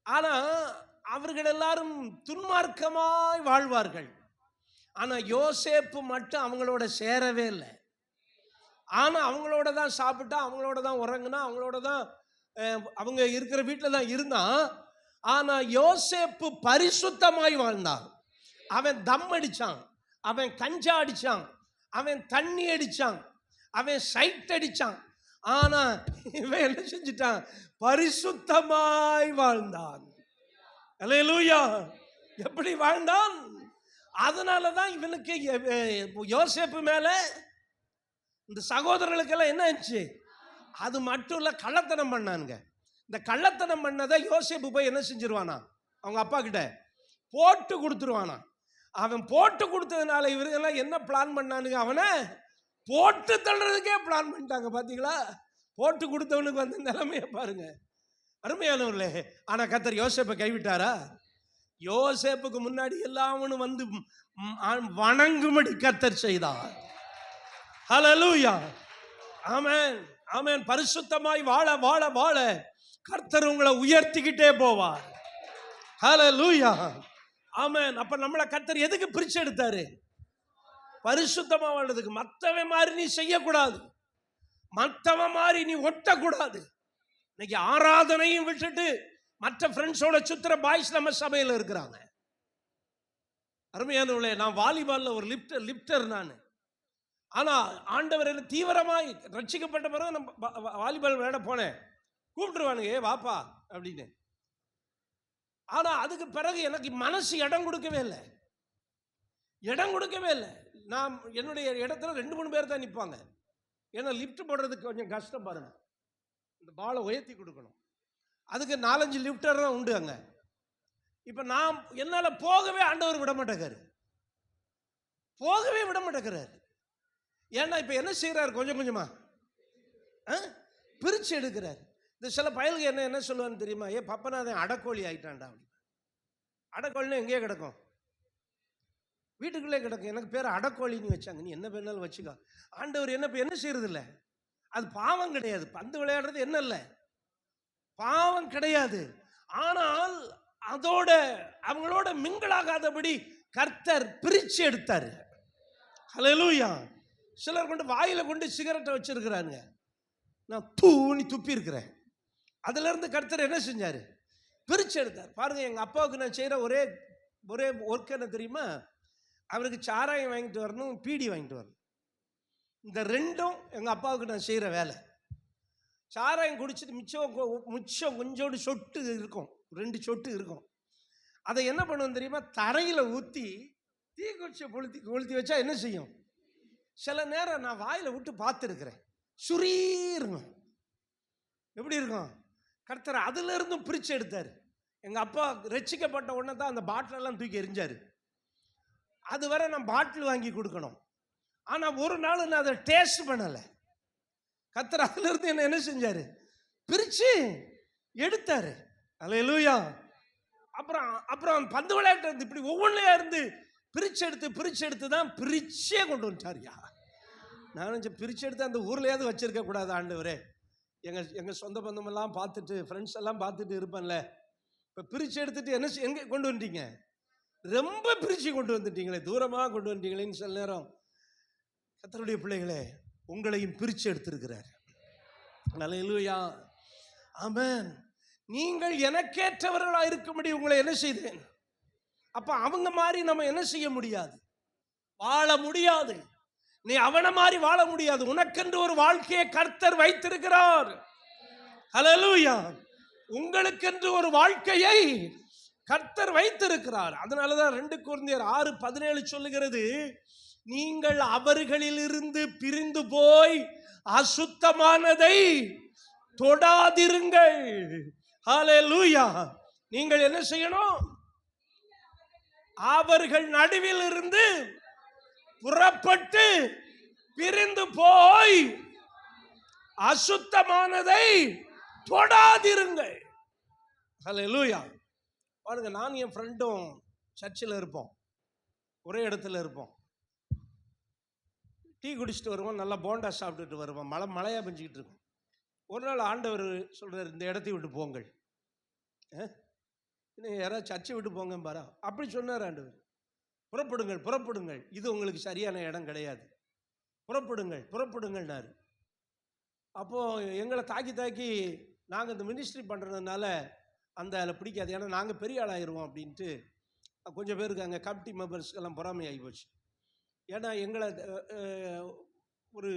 ஆனா அவர்கள் எல்லாரும் துன்மார்க்கமாய் வாழ்வார்கள். ஆனா யோசேப்பு மட்டும் அவங்களோட சேரவே இல்லை. ஆனா அவங்களோட தான் சாப்பிட்டா, அவங்களோட தான் உறங்குனா, அவங்களோட தான் அவங்க இருக்கிற வீட்டில் தான் இருந்தான். ஆனா யோசேப்பு பரிசுத்தமாய் வாழ்ந்தான். அவன் தம் அடிச்சான், அவன் கஞ்சா அடிச்சான், அவன் தண்ணி அடிச்சான், அவன் சைட் அடிச்சான். ஆனா இவன் என்ன செஞ்சிட்டான்? பரிசுத்தமாய் வாழ்ந்தான். அல்லேலூயா. எப்படி வாழ்ந்தான்? அதனாலதான் இவனுக்கு யோசேப்பு மேல இந்த சகோதரர்களுக்கெல்லாம் என்ன ஆச்சு? அது மட்டும் இல்ல, கள்ளத்தனம் பண்ணானுங்க. இந்த கள்ளத்தனம் பண்ணதை யோசேப்பு போய் என்ன செஞ்சிருவானா? அவங்க அப்பா கிட்ட போட்டு கொடுத்துருவானா. அவன் போட்டு கொடுத்ததுனால இவருக்கெல்லாம் என்ன பிளான் பண்ணானுங்க? அவனை போட்டு தள்ளுறதுக்கே பிளான் பண்ணிட்டாங்க. பாத்தீங்களா? போட்டு கொடுத்தவனுக்கு வந்த நிலைமையை பாருங்க, அருமையானவர்களே. ஆனா கர்த்தர் யோசேப்பை கைவிட்டாரா? யோசேப்புக்கு முன்னாடி எல்லாவனும் வந்து வணங்கும்படி கர்த்தர் செய்தார். ஹல்லேலூயா. ஆமென், ஆமென். பரிசுத்தமாய் வாழ வாழ வாழ கர்த்தர் உங்களை உயர்த்திக்கிட்டே போவார். ஹல்லேலூயா. ஆமென். அப்ப நம்மளை கர்த்தர் எதுக்கு பிரிச்சு எடுத்தாரு? பரிசுத்தமா வாழ்றதுக்கு. மற்றவன் மாதிரி நீ செய்யக்கூடாது, மற்றவன் மாதிரி நீ ஒட்டக்கூடாது. இன்னைக்கு ஆராதனையும் விட்டுட்டு மற்ற ஃப்ரெண்ட்ஸோட சுத்துற பாய்ஸ் நம்ம சபையில் இருக்கிறாங்க. அருமையானவர்களே, நான் வாலிபால்ல ஒரு லிப்டர் நான். ஆனா ஆண்டவர் என்ன தீவிரமாய் ரட்சிக்கப்பட்ட பிறகு நம்ம வாலிபால் விளையாட போனேன். கூப்பிட்டுருவானுங்க, ஏ வாப்பா அப்படின்னு. ஆனா அதுக்கு பிறகு எனக்கு மனசு இடம் கொடுக்கவே இல்லை, இடம் கொடுக்கவே இல்லை. நான் என்னுடைய இடத்துல 2-3 பேர் தான் நிற்பாங்க. ஏன்னா லிஃப்ட் போடுறதுக்கு கொஞ்சம் கஷ்டம் பாருங்க. இந்த பாலை உயர்த்தி கொடுக்கணும், அதுக்கு 4-5 லிஃப்டர் தான் உண்டு அங்க. இப்ப நான் என்னால போகவே ஆண்டவர் விட மாட்டேங்கிறாரு, போகவே விட மாட்டேங்கிறாரு. ஏன்னா இப்ப என்ன செய்யறாரு? கொஞ்சம் கொஞ்சமா பிரிச்சு எடுக்கிறார். இந்த சில பயலுக்கு என்ன சொல்லுவான்னு தெரியுமா? பப்பனாதன் அடக்கோழி ஆயிட்டான்டா. அடக்கோழின்னு எங்கேயே கிடக்கும், வீட்டுக்குள்ளே கிடக்கும். எனக்கு பேர் அடக்கோழின்னு வச்சாங்க. நீ என்ன பேர்னாலும் வச்சுக்கோ. ஆண்டவர் என்ன செய்யறது இல்லை, அது பாவம் கிடையாது. பந்து விளையாடுறது என்ன இல்லை, பாவம் கிடையாது. ஆனால் அதோட அவங்களோட மிங்கிளாகாதபடி கர்த்தர் பிரிச்சு எடுத்தாரு. ஹல்லேலூயா. சிலர் கொண்டு வாயில கொண்டு சிகரெட்டை வச்சிருக்கிறாங்க. நான் துப்பி இருக்கிறேன். அதுல இருந்து கர்த்தர் என்ன செஞ்சாரு? பிரிச்சு எடுத்தார். பாருங்க, எங்க அப்பாவுக்கு நான் செய்யற ஒரே ஒர்க் என்ன தெரியுமா? அவருக்கு சாராயம் வாங்கிட்டு வரணும், பீடி வாங்கிட்டு வரணும். இந்த ரெண்டும் எங்க அப்பாவுக்கு நான் செய்யற வேலை. சாராயம் குடிச்சிட்டு மிச்சம் கொஞ்சோடு சொட்டு இருக்கும், 2 சொட்டு இருக்கும். அதை என்ன பண்ணுவோம் தெரியுமா? தரையில ஊத்தி தீக்குச்சியை கொளுத்தி வச்சா என்ன செய்யும்? சில நேரம் நான் வாயில விட்டு பார்த்துருக்கிறேன், சுரீருங்க. எப்படி இருக்கும்? கர்த்தர் அதுல இருந்தும் பிரிச்சு எடுத்தாரு. எங்க அப்பா ரட்சிக்கப்பட்ட உடனே தான் அந்த பாட்டில் எல்லாம் தூக்கி எரிஞ்சாரு. அது வரை நான் பாட்டில் வாங்கி கொடுக்கணும். ஆனா ஒரு நாள் நான் அதை டேஸ்ட் பண்ணல. கர்த்தர் அதுல இருந்து என்ன செஞ்சாரு? பிரிச்சு எடுத்தாரு. அல்லேலூயா. அப்புறம் பந்து விளையாட்டு இருந்து இப்படி ஒவ்வொன்றையா இருந்து பிரிச்சு எடுத்து தான் பிரிச்சே கொண்டு வந்துட்டாரியா. நான் பிரிச்சு எடுத்து அந்த ஊர்லயாவது வச்சிருக்க கூடாது ஆண்டவரே. எங்க சொந்த பந்தம் எல்லாம் பார்த்துட்டு, ஃப்ரெண்ட்ஸ் எல்லாம் பார்த்துட்டு இருப்பேன்ல. இப்ப பிரிச்சு எடுத்துட்டு எங்க கொண்டு வந்துட்டீங்க? ரொம்ப பிரிச்சு கொண்டு வந்துட்டீங்களே, தூரமா கொண்டு வந்துட்டீங்களேன்னு சில நேரம் கர்த்தருடைய பிள்ளைகளே உங்களையும் பிரிச்சு எடுத்திருக்கிறார். அல்லேலூயா. ஆமென். நீங்கள் எனக்கேற்றவர்களா இருக்கும்படி உங்களை என்ன செய்தேன்? அப்ப அவங்க மாதிரி நம்ம என்ன செய்ய முடியாது, வாழ முடியாது. நீ அவன மாதிரி வாழ முடியாது. உனக்கென்று ஒரு வாழ்க்கையை கர்த்தர் வைத்திருக்கிறார். ஹல்லேலூயா. உங்களுக்கென்று ஒரு வாழ்க்கையை கர்த்தர் வைத்திருக்கிறார். அதனாலதான் 2 கொரிந்தியர் 6:17 சொல்லுகிறது, நீங்கள் அவர்களிலிருந்து பிரிந்து போய் அசுத்தமானதை தொடாதிருங்கள். ஹல்லேலூயா. நீங்கள் என்ன செய்யணும்? அவர்கள் நடுவில் இருந்து புறப்பட்டு பிரிந்து போய் அசுத்தமானதை தொடாதிருங்கள். ஹல்லேலூயா. பாருங்க, நான் என் ஃப்ரெண்டும் சர்ச்சில் இருப்போம், ஒரே இடத்துல இருப்போம். டீ குடிச்சிட்டு வருவோம், நல்லா போண்டா சாப்பிட்டுட்டு வருவோம். மழையா பெஞ்சிக்கிட்டு இருக்கும். ஒரு நாள் ஆண்டவர் சொல்றாரு, இந்த இடத்தை விட்டு போங்கள். யாராவது சர்ச்சை விட்டு போங்க பாரா, அப்படி சொன்னார் ஆண்டவர். புறப்படுங்கள், இது உங்களுக்கு சரியான இடம் கிடையாது, புறப்படுங்கள்னாரு. அப்போ எங்களை தாக்கி நாங்கள் இந்த மினிஸ்ட்ரி பண்ணுறதுனால அந்த அதில் பிடிக்காது. ஏன்னா நாங்கள் பெரிய ஆளாயிருவோம் அப்படின்ட்டு கொஞ்சம் பேருக்கு அங்கே கமிட்டி மெம்பர்ஸ்க்கெல்லாம் பொறாமை ஆகி போச்சு. ஏன்னா எங்களை ஒரு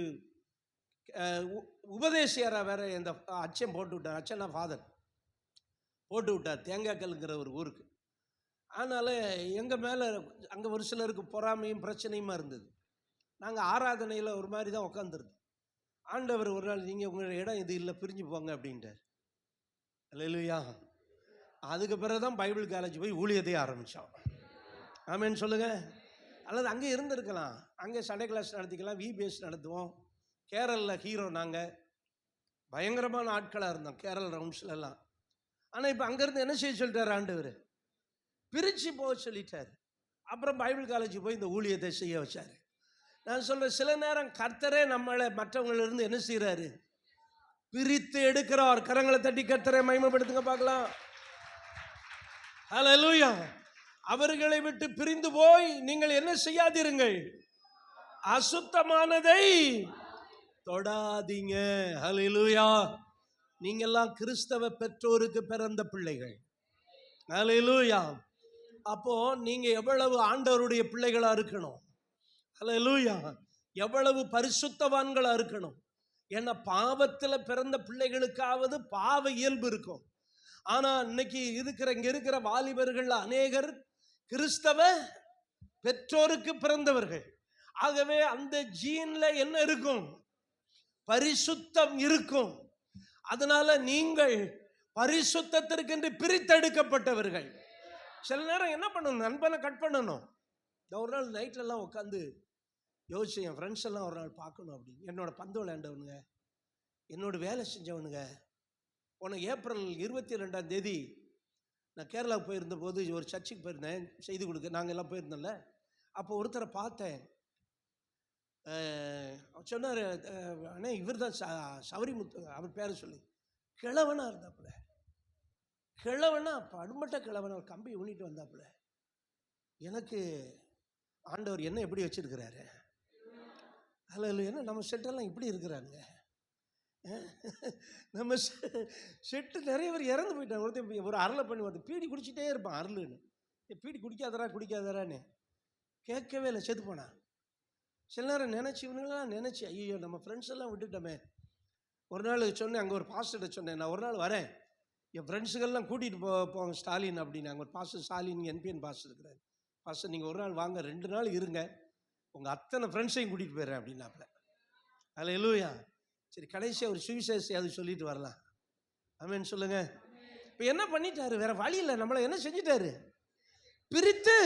உபதேசியராக வேற இந்த அச்சன் போட்டு விட்டார். அச்சனா ஃபாதர் போட்டு விட்டார் தேங்காய்க்கல்ங்கிற ஒரு ஊருக்கு. அதனால் எங்கள் மேலே அங்கே ஒரு சிலருக்கு பொறாமையும் பிரச்சனையுமா இருந்தது. நாங்கள் ஆராதனையில் ஒரு மாதிரி தான் உட்காந்துருந்தோம். ஆண்டவர் ஒரு நாள், நீங்கள் உங்கள் இடம் இது இல்லை, பிரிஞ்சு போங்க அப்படின்ட்டார். அல்லேலூயா. அதுக்கு பிறகு தான் பைபிள் காலேஜ் போய் ஊழியத்தையே ஆரம்பித்தோம். ஆமேன்னு சொல்லுங்கள். அல்லது அங்கே இருந்திருக்கலாம், அங்கே சண்டே கிளாஸ் நடத்திக்கலாம், விபிஎஸ் நடத்துவோம். கேரளில் ஹீரோ நாங்கள், பயங்கரமான ஆட்களாக இருந்தோம் கேரள ரவுண்ட்ஸ்லாம். ஆனால் இப்போ அங்கேருந்து என்ன செய்ய சொல்லிட்டார் ஆண்டவர்? பிரித்து போக சொல்லிட்டார். அப்புறம் பைபிள் காலேஜ் போய் இந்த ஊழியத்தை செய்ய வச்சார். நான் சொல்கிறேன், சில நேரம் கர்த்தரே நம்மளை மற்றவங்களிலிருந்து என்ன செய்கிறாரு? பிரித்து எடுக்கிறார். கரங்களை தட்டி கர்த்தரை மகிமைப்படுத்துங்க பார்க்கலாம். ஹல்லேலூயா. அவர்களை விட்டு பிரிந்து போய் நீங்கள் என்ன செய்யாதிருங்கள்? அசுத்தமானதை தொடாதீங்க. ஹல்லேலூயா. நீங்கெல்லாம் கிறிஸ்தவ பெற்றோருக்கு பிறந்த பிள்ளைகள். ஹல்லேலூயா. அப்போ நீங்க எவ்வளவு ஆண்டவருடைய பிள்ளைகளா இருக்கணும். ஹல்லேலூயா. எவ்வளவு பரிசுத்தவான்களா இருக்கணும். ஏன்னா பாவத்தில் பிறந்த பிள்ளைகளுக்காவது பாவ இயல்பு இருக்கும். ஆனா இன்னைக்கு இங்க இருக்கிற வாலிபர்கள் அநேகர் கிறிஸ்தவ பெற்றோருக்கு பிறந்தவர்கள். ஆகவே அந்த ஜீன்ல என்ன இருக்கும்? பரிசுத்தம் இருக்கும். அதனால நீங்கள் பரிசுத்தத்திற்கென்று பிரித்தெடுக்கப்பட்டவர்கள். சில நேரம் என்ன பண்ணணும்? நண்பனை கட் பண்ணணும். ஒரு நாள் நைட்ல எல்லாம் உட்காந்து யோசிச்சு என் ஃப்ரெண்ட்ஸ் எல்லாம் ஒரு நாள் பார்க்கணும் அப்படின்னு. என்னோட பந்து விளையாண்டவனுங்க, என்னோட வேலை செஞ்சவனுங்க. போன ஏப்ரல் 22 நான் கேரளாவுக்கு போயிருந்த போது ஒரு சர்ச்சுக்கு போயிருந்தேன் செய்தி கொடுக்க. நாங்கள் எல்லாம் போயிருந்தோம்ல. அப்போ ஒருத்தரை பார்த்தேன். சொன்னார், அண்ணே இவர் தான் சவரிமுத்து, அவர் பேரை சொல்லி. கிழவனா இருந்தாப்புல, கிழவனா படுமட்ட கிழவனா, கம்பி ஊனிட்டு வந்தாப்புல. எனக்கு ஆண்டவர் என்ன எப்படி வச்சிருக்கிறாரு. அதில் என்ன நம்ம செட்டெல்லாம் இப்படி இருக்கிறாங்க. நம்ம செட்டு நிறைய பேர் இறந்து போயிட்டாங்க. ஒருத்தன் ஒரு அரளை பண்ணி ஒருத்தன் பீடி குடிச்சிட்டே இருப்பான். அருளுன்னு பீடி குடிக்காதரான்னு கேட்கவே இல்லை, செத்து போனான். சில நேரம் நினச்சி இவனுங்களாம் நினச்சி ஐயோ நம்ம ஃப்ரெண்ட்ஸ் எல்லாம் விட்டுட்டோமே. ஒரு நாள் சொன்னேன், அங்கே ஒரு பாஸ்டர்கிட்ட சொன்னேன், நான் ஒரு நாள் வரேன், என் ஃப்ரெண்ட்ஸுகள்லாம் கூட்டிகிட்டு போங்க ஸ்டாலின் அப்படின்னு. அங்கே ஒரு பாஸ்டர் ஸ்டாலின் என்பிஎன் பாஸ்டர் இருக்கிறார். பாஸ்டர் நீங்கள் ஒரு நாள் வாங்க, 2 நாள் இருங்க, உங்கள் அத்தனை ஃப்ரெண்ட்ஸையும் கூட்டிகிட்டு போயிடுறேன் அப்படின்னாப்புல. அல்லேலூயா. சரி, கடைசியாக ஒரு சுவிசேஷம் சொல்லிட்டு வரலாம். ஆமென் சொல்லுங்க. இப்போ என்ன பண்ணிட்டாரு, வேற வழி இல்லை, நம்மளை என்ன செஞ்சிட்டாரு, பிரித்து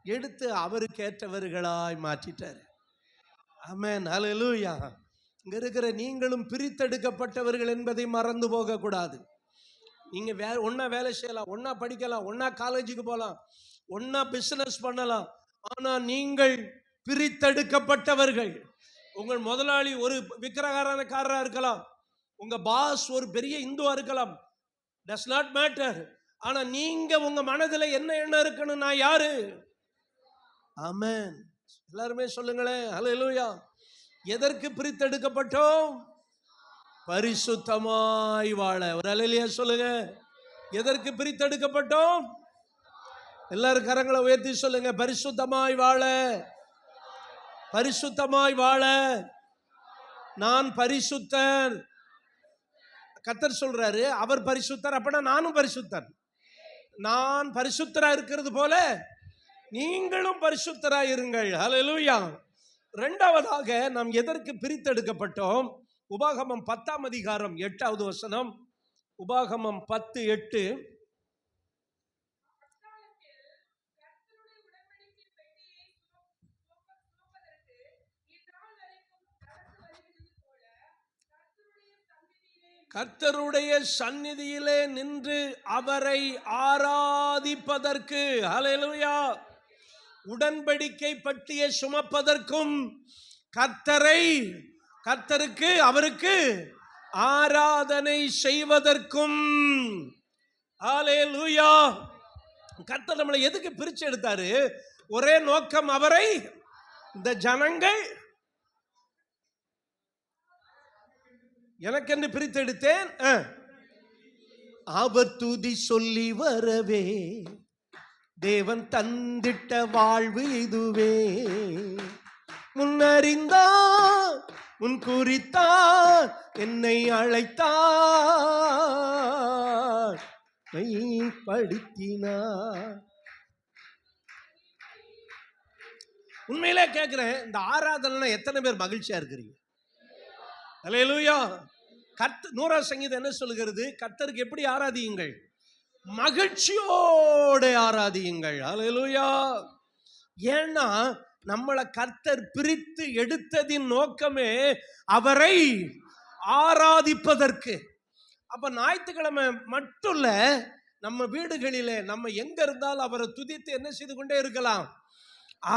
எடுத்து அவருக்கு ஏற்றவர்களாய் மாற்றிட்டாரு. ஆமென், ஹல்லேலூயா. இங்க இருக்கிற நீங்களும் பிரித்தெடுக்கப்பட்டவர்கள் என்பதை மறந்து போக கூடாது. நீங்க ஒன்னா வேலை செய்யலாம், ஒன்னா படிக்கலாம், ஒன்னா காலேஜுக்கு போகலாம், ஒன்னா பிசினஸ் பண்ணலாம். ஆனா நீங்கள் பிரித்தெடுக்கப்பட்டவர்கள். உங்கள் முதலாளி ஒரு விக்கிரகாரக்காரரா இருக்கலாம், உங்க பாஸ் ஒரு பெரிய இந்துவா இருக்கலாம், டஸ் நாட் மேட்டர். ஆனா நீங்க உங்க மனதில் என்ன எண்ணம் இருக்கணும், நான் யாரு. ஆமென், எல்லாருமே சொல்லுங்களேன் ஹல்லேலூயா. எதற்கு பிரித்தெடுக்கப்பட்டோம், பரிசுத்தமாய் வாழ. ஒரு அல்லேலூயா சொல்லுங்க. எதற்கு பிரித்தெடுக்கப்பட்டோம், எல்லாரும் கரங்களை உயர்த்தி சொல்லுங்க, பரிசுத்தமாய் வாழ. பரிசுத்தமாய் வாழ. நான் பரிசுத்தர். கர்த்தர் சொல்றாரு, அவர் பரிசுத்தர், அப்பனா நானும் பரிசுத்தர். நான் பரிசுத்தரா இருக்கிறது போல நீங்களும் பரிசுத்தராய் இருங்கள். ஹல்லேலூயா. இரண்டாவதாக நாம் எதற்கு பிரித்தெடுக்கப்பட்டோம், உபாகமம் 10:8. உபாகமம் 10:8. கர்த்தருடைய சந்நிதியிலே நின்று அவரை ஆராதிப்பதற்கு, ஹல்லேலூயா, உடன்படிக்கை பட்டியை சுமப்பதற்கும், கர்த்தருக்கு அவருக்கு ஆராதனை செய்வதற்கும். ஹல்லேலூயா. கர்த்தர் நம்மளை எதுக்கு பிரிச்சு எடுத்தாரு, ஒரே நோக்கம், அவரை இந்த ஜனங்கள் எனக்கென்று பிரித்தெடுத்தேன், அவர் துதி சொல்லி வரவே, தேவன் தந்திட்ட வாழ்வு இதுவே, முன்னறிந்தார் முன் குறித்தார் என்னை அழைத்தார் மைப்படுத்தினார். உண்மையிலே கேட்கிறேன், இந்த ஆராதனை எத்தனை பேர் மகிழ்ச்சியா இருக்கிறீங்க? அல்லேலூயா. 100ஆம் சங்கீதம் என்ன சொல்கிறது, கர்த்தருக்கு எப்படி ஆராதியுங்கள், மகிழ்ச்சியோடு ஆராதியுங்கள். அல்லேலூயா. ஏன்னா நம்மளை கர்த்தர் பிரித்து எடுத்ததின் நோக்கமே அவரை ஆராதிப்பதற்கு. அப்ப ஞாயிற்றுக்கிழமை மட்டும் இல்ல, நம்ம வீடுகளிலே நம்ம எங்க இருந்தாலும் அவரை துதித்து என்ன செய்து கொண்டே இருக்கலாம்,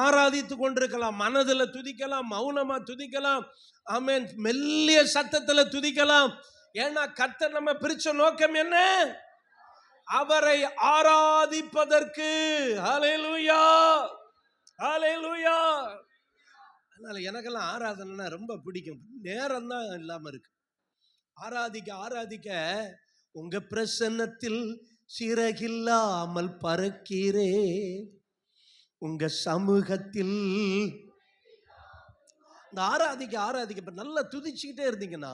ஆராதித்து கொண்டிருக்கலாம். மனதில் துதிக்கலாம், மௌனமா துதிக்கலாம், ஆமென், மெல்லிய சத்தத்துல துதிக்கலாம். ஏன்னா கர்த்தர் நம்ம பிரிச்ச நோக்கம் என்ன, அவரை ஆராதிப்பதற்கு. ஹல்லேலூயா, ஹல்லேலூயா. அதனால எனக்கெல்லாம் ஆராதனை ரொம்ப பிடிக்கும். நேரம் தான் இல்லாம இருக்கு. ஆராதிக்க உங்க பிரசன்னத்தில் சிறகில்லாமல் பறக்கிறே, உங்க சமூகத்தில். இந்த ஆராதிக்க இப்ப நல்லா துதிச்சுக்கிட்டே இருந்தீங்கன்னா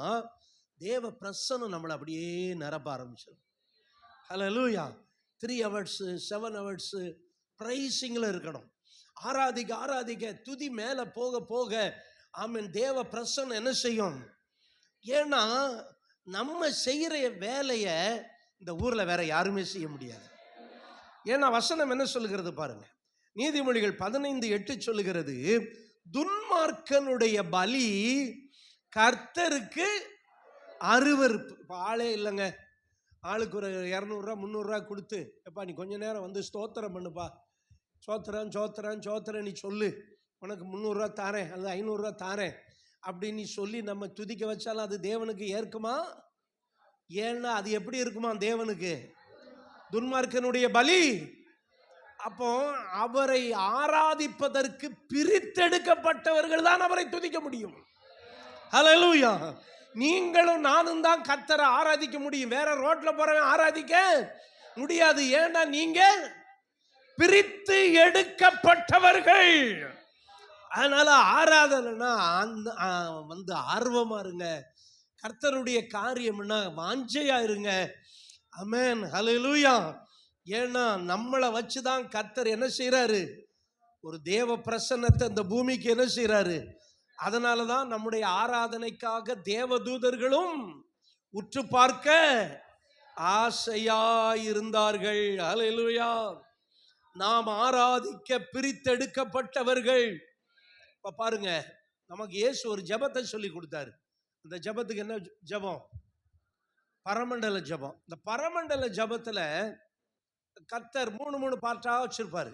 தேவ பிரசன்னம் நம்மளை அப்படியே நிரப்ப ஆரம்பிச்சிடும். ஹல்லேலூயா. 3 hours 7 hours பிரைசிங்ல இருக்கணும். ஆராதிக்க துதி மேல போக போக ஆமென், தேவ பிரசன்னம் என்ன செய்யும். ஏன்னா நம்ம செய்யற வேலைய இந்த ஊர்ல வேற யாருமே செய்ய முடியாது. ஏன்னா வசனம் என்ன சொல்லுகிறது பாருங்க, நீதிமொழிகள் 15:8 சொல்லுகிறது, துன்மார்க்கன் துன்மார்க்கனுடைய பலி கர்த்தருக்கு அருவருப்பு. இப்போ ஆளே இல்லைங்க, ஆளுக்கு ஒரு 200 ரூபா 300 ரூபா கொடுத்து, எப்பா நீ கொஞ்ச நேரம் வந்து ஸ்தோத்திரம் பண்ணுப்பா, சோத்திரம் சோத்திரம் சோத்திரம் நீ சொல்லு, உனக்கு 300 ரூபா தாரேன் அல்லது 500 ரூபா தாரேன் அப்படின்னு சொல்லி நம்ம துதிக்க வச்சாலும் அது தேவனுக்கு ஏற்குமா? ஏன்னா அது எப்படி இருக்குமா தேவனுக்கு? துன்மார்க்கனுடைய பலி. அப்போ அவரை ஆராதிப்பதற்கு பிரித்தெடுக்கப்பட்டவர்கள் தான் அவரை துதிக்க முடியும். ஹல்லேலூயா. நீங்களும் நானும் தான் கர்த்தரை ஆராதிக்க முடியும், வேற ரோட்ல போறவன் ஆராதிக்க முடியாது. ஏன்னா நீங்க பிரித்து எடுக்கப்பட்டவர்கள். அதனால ஆராதனைனா வந்து ஆர்வமா இருங்க, கர்த்தருடைய காரியம்னா வாஞ்சையா இருங்க. ஆமென், ஹல்லேலூயா. ஏன்னா நம்மளை வச்சுதான் கர்த்தர் என்ன செய்யறாரு? ஒரு தேவ பிரசன்னத்தை இந்த பூமிக்கு என்ன செய்யறாரு? அதனாலதான் நம்முடைய ஆராதனைக்காக தேவதூதர்களும் உற்று பார்க்க ஆசையாயிருந்தார்கள். ஹல்லேலூயா. நாம் ஆராதிக்க பிரித்தெடுக்கப்பட்டவர்கள். இப்ப பாருங்க, நமக்கு இயேசு ஒரு ஜெபத்தை சொல்லி கொடுத்தாரு. அந்த ஜெபத்துக்கு என்ன ஜெபம்? பரமண்டல ஜெபம். இந்த பரமண்டல ஜெபத்துல கர்த்தர் 3 பார்ட்டா வச்சிருப்பாரு.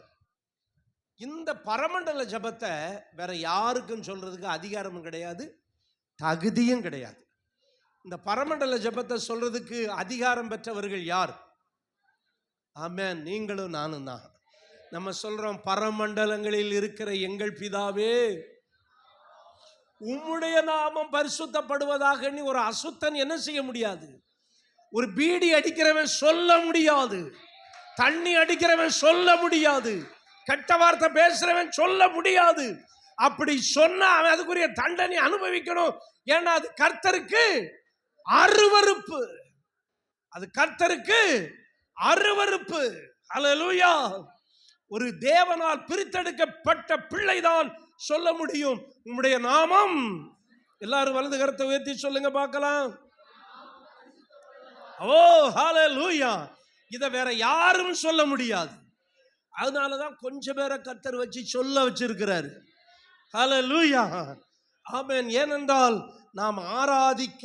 இந்த பரமண்டல ஜெபத்தை வேற யாருக்கும் சொல்றதுக்கு அதிகாரமும் கிடையாது, தகுதியும் கிடையாது. இந்த பரமண்டல ஜெபத்தை சொல்றதுக்கு அதிகாரம் பெற்றவர்கள் யார்? ஆமென், நீங்களும் நானும் தான். நம்ம சொல்றோம், பரமண்டலங்களில் இருக்கிற எங்கள் பிதாவே உம்முடைய நாமம் பரிசுத்தப்படுவதாக. நீ ஒரு அசுத்தன் என்ன செய்ய முடியாது? ஒரு பீடி அடிக்கிறவன் சொல்ல முடியாது, தண்ணி அடிக்கிறவன் சொல்ல முடியாது, கெட்ட வார்த்தை பேசுறவன் சொல்ல முடியாது. அப்படி சொன்னா அவன் அதுக்குரிய தண்டனை அனுபவிக்கணும். ஏன்னா அது கர்த்தருக்கு அருவருப்பு. அது கர்த்தருக்கு அருவருப்பு. ஹல்லேலூயா. ஒரு தேவனால் பிரித்தெடுக்கப்பட்ட பிள்ளைதான் சொல்ல முடியும், உம்முடைய நாமம். எல்லாரும் வலது கரத்தை உயர்த்தி சொல்லுங்க பார்க்கலாம். ஓ ஹல்லேலூயா. இத வேற யாரும் சொல்ல முடியாது. அதனாலதான் கொஞ்சம் பேரை கர்த்தர் வச்சு சொல்ல வச்சிருக்கிறாரு. ஹல்லேலூயா. ஆமென். ஏனென்றால் நாம் ஆராதிக்க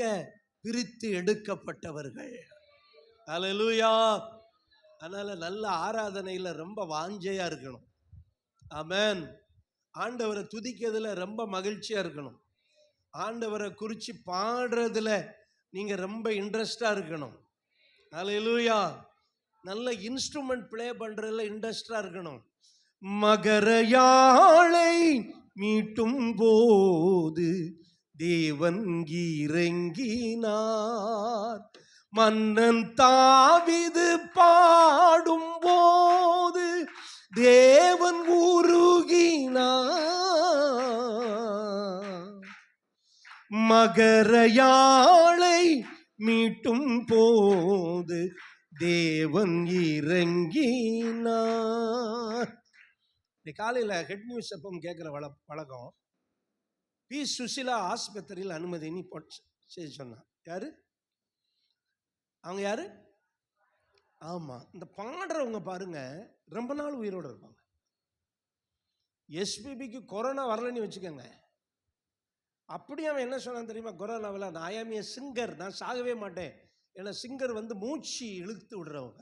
பிரித்து எடுக்கப்பட்டவர்கள். ஹல்லேலூயா. அதனால நல்ல ஆராதனையில ரொம்ப வாஞ்சையா இருக்கணும். ஆமென். ஆண்டவரை துதிக்கிறதுல ரொம்ப மகிழ்ச்சியா இருக்கணும். ஆண்டவரை குறிச்சு பாடுறதுல நீங்க ரொம்ப இன்ட்ரெஸ்டா இருக்கணும். ஹல்லேலூயா. நல்ல இன்ஸ்ட்ருமெண்ட் பிளே பண்றதுல இன்ட்ரெஸ்டா இருக்கணும். மகர யாழை மீட்டும் போது தேவன் இறங்கினார், மன்னன் தாவீது பாடும் போது தேவன் உருகினார். மகர யாழை மீட்டும் போது தேவன் இறங்கினார். காலையில் ஹெட் நியூஸ் எப்பவும் கேட்குற பழக்கம். பி சுசிலா ஆஸ்பத்திரியில் அனுமதினு செய்தி சொன்னான். யாரு அவங்க? யாரு? ஆமா, இந்த பாடுறவங்க பாருங்க ரொம்ப நாள் உயிரோடு இருப்பாங்க. எஸ்பிபிக்கு கொரோனா வரலன்னு வச்சுக்கோங்க, அப்படி அவன் என்ன சொன்னான் தெரியுமா? கொரோனாவில் நான் ஐ ஆம் ஏ சிங்கர், நான் சாகவே மாட்டேன். ஏன்னா சிங்கர் வந்து மூச்சு இழுத்து விடுறவங்க.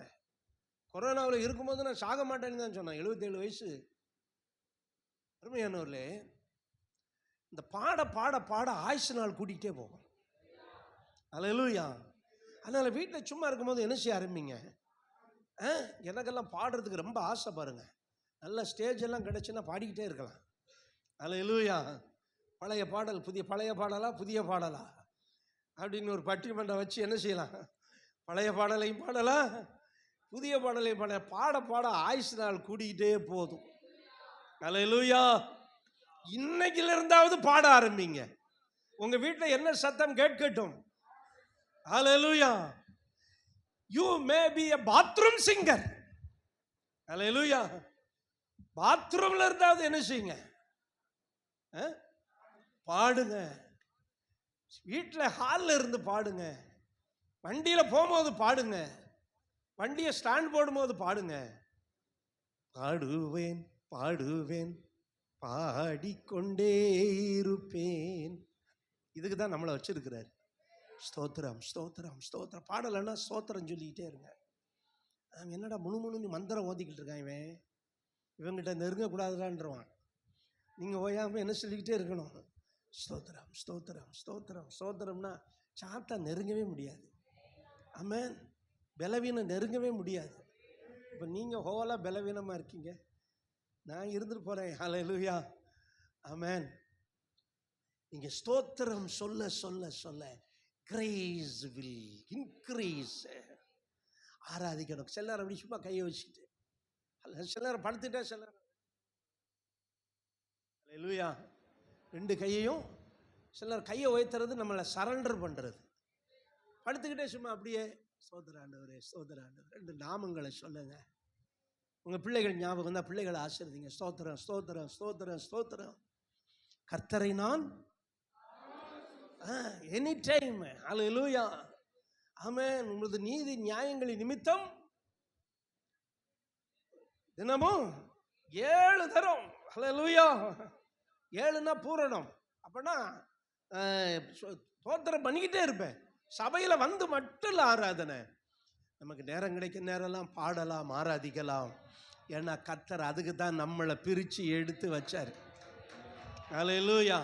கொரோனாவில் இருக்கும்போது நான் சாக மாட்டேன்னு தான் சொன்னான். 77 வயசு. அருமையானவர்களே, இந்த பாட பாட பாட ஆயுசு நாள் கூட்டிகிட்டே போகும். ஹல்லேலூயா. அதனால வீட்டில் சும்மா இருக்கும்போது என்ன செய்ய ஆரம்பிங்க? எனக்கெல்லாம் பாடுறதுக்கு ரொம்ப ஆசை பாருங்க. நல்ல ஸ்டேஜ் எல்லாம் கிடைச்சுன்னா பாடிக்கிட்டே இருக்கலாம். ஹல்லேலூயா. பழைய பாடல், பழைய பாடலா புதிய பாடலா அப்படின்னு ஒரு பட்டிமன்றம் வச்சு என்ன செய்யலாம்? பழைய பாடலையும் பாடலாம், புதிய பாடலையும் பாட பாட ஆயுசு நாள் கூடிக்கிட்டே போதும். ஹல்லேலூயா. இன்னைக்குல இருந்தாவது பாட ஆரம்பிங்க. உங்க வீட்டில் என்ன சத்தம் கேட்கட்டும். ஹல்லேலூயா. You may be a bathroom singer. ஹல்லேலூயா. பாத்ரூம்ல இருந்தாவது என்ன செய்யுங்க? பாடுங்க. வீட்டில் ஹாலில் இருந்து பாடுங்க, வண்டியில் போகும்போது பாடுங்க, வண்டியை ஸ்டாண்ட் போடும்போது பாடுங்க. பாடுவேன் பாடுவேன் பாடிக்கொண்டே இருப்பேன். இதுக்கு தான் நம்மளை வச்சிருக்கிறார். ஸ்தோத்திரம் ஸ்தோத்திரம் ஸ்தோத்திரம். பாடலைன்னா ஸ்தோத்திரம் சொல்லிக்கிட்டே இருங்க. என்னடா முழு மந்திரம் ஓதிக்கிட்டு இருக்கான் இவன், இவங்கிட்ட நெருங்கக்கூடாதுடான்றவான். நீங்கள் ஓயாமல் என்ன சொல்லிக்கிட்டே இருக்கணும்? ஸ்தோத்திரம் ஸ்தோத்திரம் ஸ்தோத்திரம் ஸ்தோத்திரம்னா சாத்தா நெருங்கவே முடியாது. ஆமென். பலவீனம் நெருங்கவே முடியாது. இப்போ நீங்கள் ஹோலாக பலவீனமாக இருக்கீங்க, நான் இருந்துட்டு போகிறேன். ஹல்லேலூயா. ஆமென். நீங்கள் ஸ்தோத்திரம் சொல்ல சொல்ல சொல்ல கிரேஸ் வில் இன்க்ரீஸ். ஆராதிக்கணும். சிலர் அப்படி சும்மா கையை வச்சுக்கிட்டு, சிலர் படுத்துட்டா, சிலர் ஹல்லேலூயா 2 கையையும், சிலர் கையை உயர்த்துறது நம்மளை சரண்டர் பண்ணுறது. படுத்துக்கிட்டே சும்மா அப்படியே ஸ்தோத்திர ஆண்டவரே ஸ்தோத்திர ஆண்டவரே 2 நாமங்களை சொல்லுங்க. உங்கள் பிள்ளைகள் ஞாபகம் வந்தால் பிள்ளைகளை ஆசீர்வதிங்க. ஸ்தோத்திரம் ஸ்தோத்திரம் ஸ்தோத்திரம் ஸ்தோத்திரம். கர்த்தரை நான் எனி டைம். ஹல்லேலூயா. ஆமென். உங்களது நீதி நியாயங்களின் நிமித்தம் தினமும் 7 தரம். ஹல்லேலூயா. 7னா பூரணம். அப்படின்னா ஸ்தோத்திரம் பண்ணிக்கிட்டே இருப்பேன். சபையில் வந்து மட்டும் இல்லை ஆராதனை, நமக்கு நேரம் கிடைக்கும் நேரம்லாம் பாடலாம், ஆராதிக்கலாம். ஏன்னா கர்த்தர் அதுக்கு தான் நம்மளை பிரித்து எடுத்து வச்சார். ஹல்லேலூயா.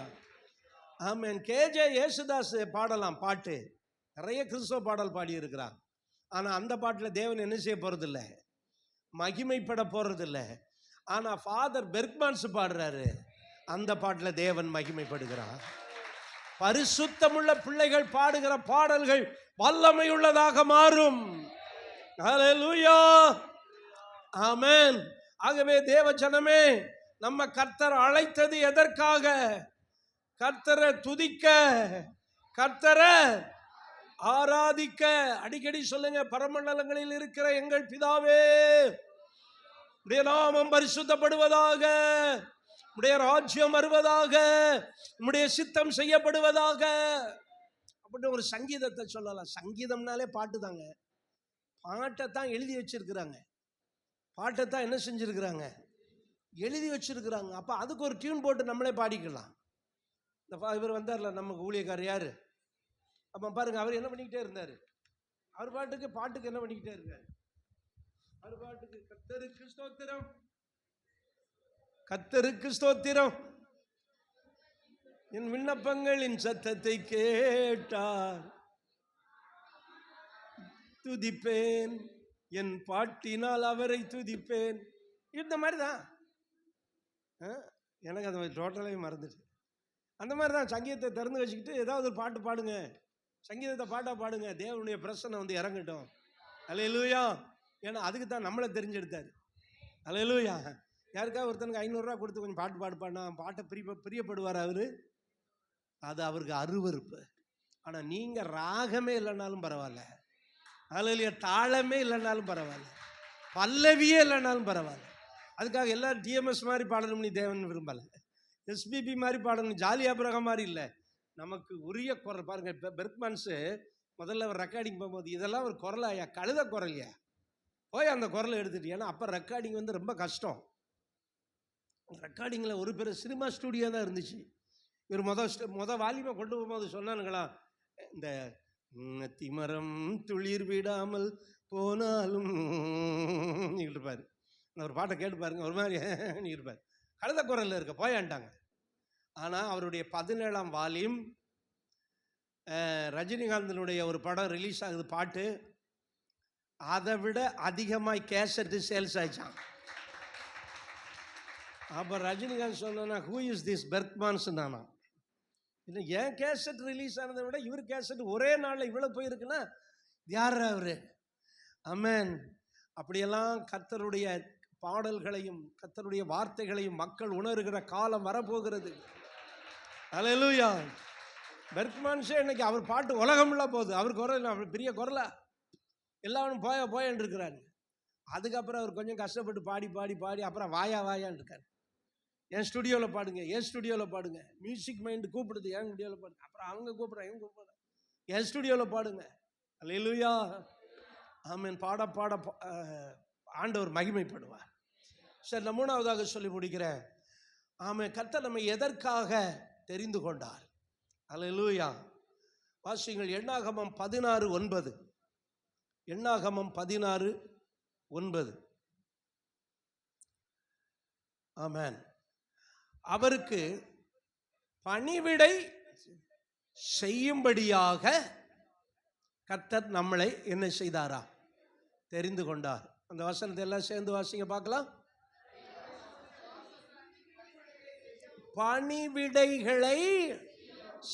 ஆமென். கேஜே யேசுதாஸ் பாடலாம், பாட்டு நிறைய கிறிஸ்தவ பாடல் பாடியிருக்கிறான். ஆனால் அந்த பாட்டில் தேவன் என்ன செய்ய போகிறதில்ல, மகிமைப்பட போகிறதில்ல. ஆனால் ஃபாதர் பெர்க்மான்ஸ் பாடுறாரு, அந்த பாட்டில் தேவன் மகிமைப்படுகிறார். பரிசுத்தமுள்ள பிள்ளைகள் பாடுகிற பாடல்கள் வல்லமையுள்ளதாக மாறும். ஹல்லேலூயா. ஆமென். ஆகவே தேவ ஜனமே, நம்ம கர்த்தர் அழைத்தது எதற்காக? கர்த்தரை துதிக்க, கர்த்தரை ஆராதிக்க. அடிக்கடி சொல்லுங்க, பரமண்டலங்களில் இருக்கிற எங்கள் பிதாவே, உடைய நாமம் பரிசுத்தப்படுவதாக, உடைய ராஜ்யம் வருவதாக, உடைய சித்தம் செய்யப்படுவதாக. அப்படின்னு ஒரு சங்கீதத்தை சொல்லலாம். சங்கீதம்னாலே பாட்டு தாங்க. பாட்டை தான் எழுதி வச்சிருக்கிறாங்க, பாட்டை தான் என்ன செஞ்சிருக்கிறாங்க, எழுதி வச்சிருக்கிறாங்க. அப்போ அதுக்கு ஒரு டியூன் போட்டு நம்மளே பாடிக்கலாம். இந்த இவர் வந்தார்ல நமக்கு ஊழியக்காரர் யாரு, அப்போ பாருங்க, அவர் என்ன பண்ணிக்கிட்டே இருந்தார், அவர் பாட்டுக்கு என்ன பண்ணிக்கிட்டே இருக்காரு, அவர் பாட்டுக்கு கர்த்தருக்கு ஸ்தோத்திரம் கர்த்தருக்கு ஸ்தோத்திரம், என் விண்ணப்பங்களின் சத்தத்தை கேட்டார், துதிப்பேன், என் பாட்டினால் அவரை துதிப்பேன். இந்த மாதிரி தான். எனக்கு அது டோட்டலாகவே மறந்துச்சு. அந்த மாதிரி தான் சங்கீதத்தை திறந்து வச்சுக்கிட்டு ஏதாவது ஒரு பாட்டு பாடுங்க, சங்கீதத்தை பாட்டாக பாடுங்க, தேவனுடைய பிரசன்னை வந்து இறங்கட்டும். ஹல்லேலூயா. ஏன்னா அதுக்கு தான் நம்மளை தெரிஞ்செடுத்தார். ஹல்லேலூயா. யாருக்காவது ஒருத்தனுக்கு 500 ரூபா கொடுத்து கொஞ்சம் பாட்டு பாடுப்பானா, பாட்டை பிரியப்படுவார் அவர், அது அவருக்கு அருவருப்பு. ஆனால் நீங்கள் ராகமே இல்லைனாலும் பரவாயில்ல, ஹல்லேலூயா, தாளமே இல்லைனாலும் பரவாயில்ல, பல்லவியே இல்லைனாலும் பரவாயில்ல, அதுக்காக எல்லாரும் டிஎம்எஸ் மாதிரி பாடணும்னு தேவன் விரும்பலை, எஸ்பிபி மாதிரி பாடணும், ஜாலி ஆபிரகாம் மாதிரி இல்லை. நமக்கு உரிய குரல் பாருங்க. பெர்க்மான்ஸு முதல்ல ஒரு ரெக்கார்டிங் போகும்போது இதெல்லாம் ஒரு குரலாயா, கழுத குரலையா, போய் அந்த குரலை எடுத்துட்டு. ஏன்னா அப்போ ரெக்கார்டிங் வந்து ரொம்ப கஷ்டம். ரெக்கார்டிங்கில் ஒரு பெரிய சினிமா ஸ்டூடியோ தான் இருந்துச்சு. இவர் மொதல் வால்யூமை கொண்டு போகும்போது சொன்னானுங்களா, இந்த திமரம் துளிர் விடாமல் போனாலும் இருப்பார். ஒரு பாட்டை கேட்டு பாருங்க, ஒரு மாதிரி இருப்பார், கழுத குரலில் இருக்க போயான்ட்டாங்க. ஆனால் அவருடைய 17ஆம் வால்யூம், ரஜினிகாந்தனுடைய ஒரு படம் ரிலீஸ் ஆகுது, பாட்டு அதை விட அதிகமாக கேசட்டு சேல்ஸ் ஆயிடுச்சான். அப்போ ரஜினிகாந்த் சொன்னா, ஹூ இஸ் திஸ் பெர்க்மான்ஸ் நானா, இல்லை ஏன் கேசட் ரிலீஸ் ஆனதை விட இவர் கேசட் ஒரே நாளில் இவ்வளோ போயிருக்குன்னா யார் அவரு? ஆமென். அப்படியெல்லாம் கர்த்தருடைய பாடல்களையும் கர்த்தருடைய வார்த்தைகளையும் மக்கள் உணர்கிற காலம் வரப்போகிறது. ஹல்லேலூயா. பெர்க்மான்ஸே இன்னைக்கு அவர் பாட்டு உலகம்லாம் போகுது, அவர் குரல் அவர் பெரிய குரலா, எல்லாரும் போயான்னு இருக்கிறாரு. அதுக்கப்புறம் அவர் கொஞ்சம் கஷ்டப்பட்டு பாடி பாடி பாடி அப்புறம் வாயான்னு இருக்காரு. என் ஸ்டுடியோவில் பாடுங்க, என் ஸ்டுடியோவில் பாடுங்க, மியூசிக் மைண்டு கூப்பிடுது, என் ஸ்டுடியோவில் பாடுங்க, அப்புறம் அவங்க கூப்பிட்றாங்க, இவங்க கூப்பிட்றாங்க, என் ஸ்டுடியோவில் பாடுங்க. ஹல்லேலூயா. ஆமென். பாட பாட ஆண்டவர் மகிமைப்படுவார். சரி, நான் 3வதாக சொல்லி முடிக்கிறேன். ஆமென். கர்த்தர் நம்மை எதற்காக தெரிந்து கொண்டார்? அல்லேலூயா. வாசியுங்கள் எண்ணாகமம் 16:9. எண்ணாகமம் 16:9. ஆமென். அவருக்கு பணிவிடை செய்யும்படியாக கர்த்தர் நம்மளை என்ன செய்தாரா? தெரிந்து கொண்டார். அந்த வசனத்தை எல்லாம் சேர்ந்து வாசிங்க பார்க்கலாம். பணிவிடைகளை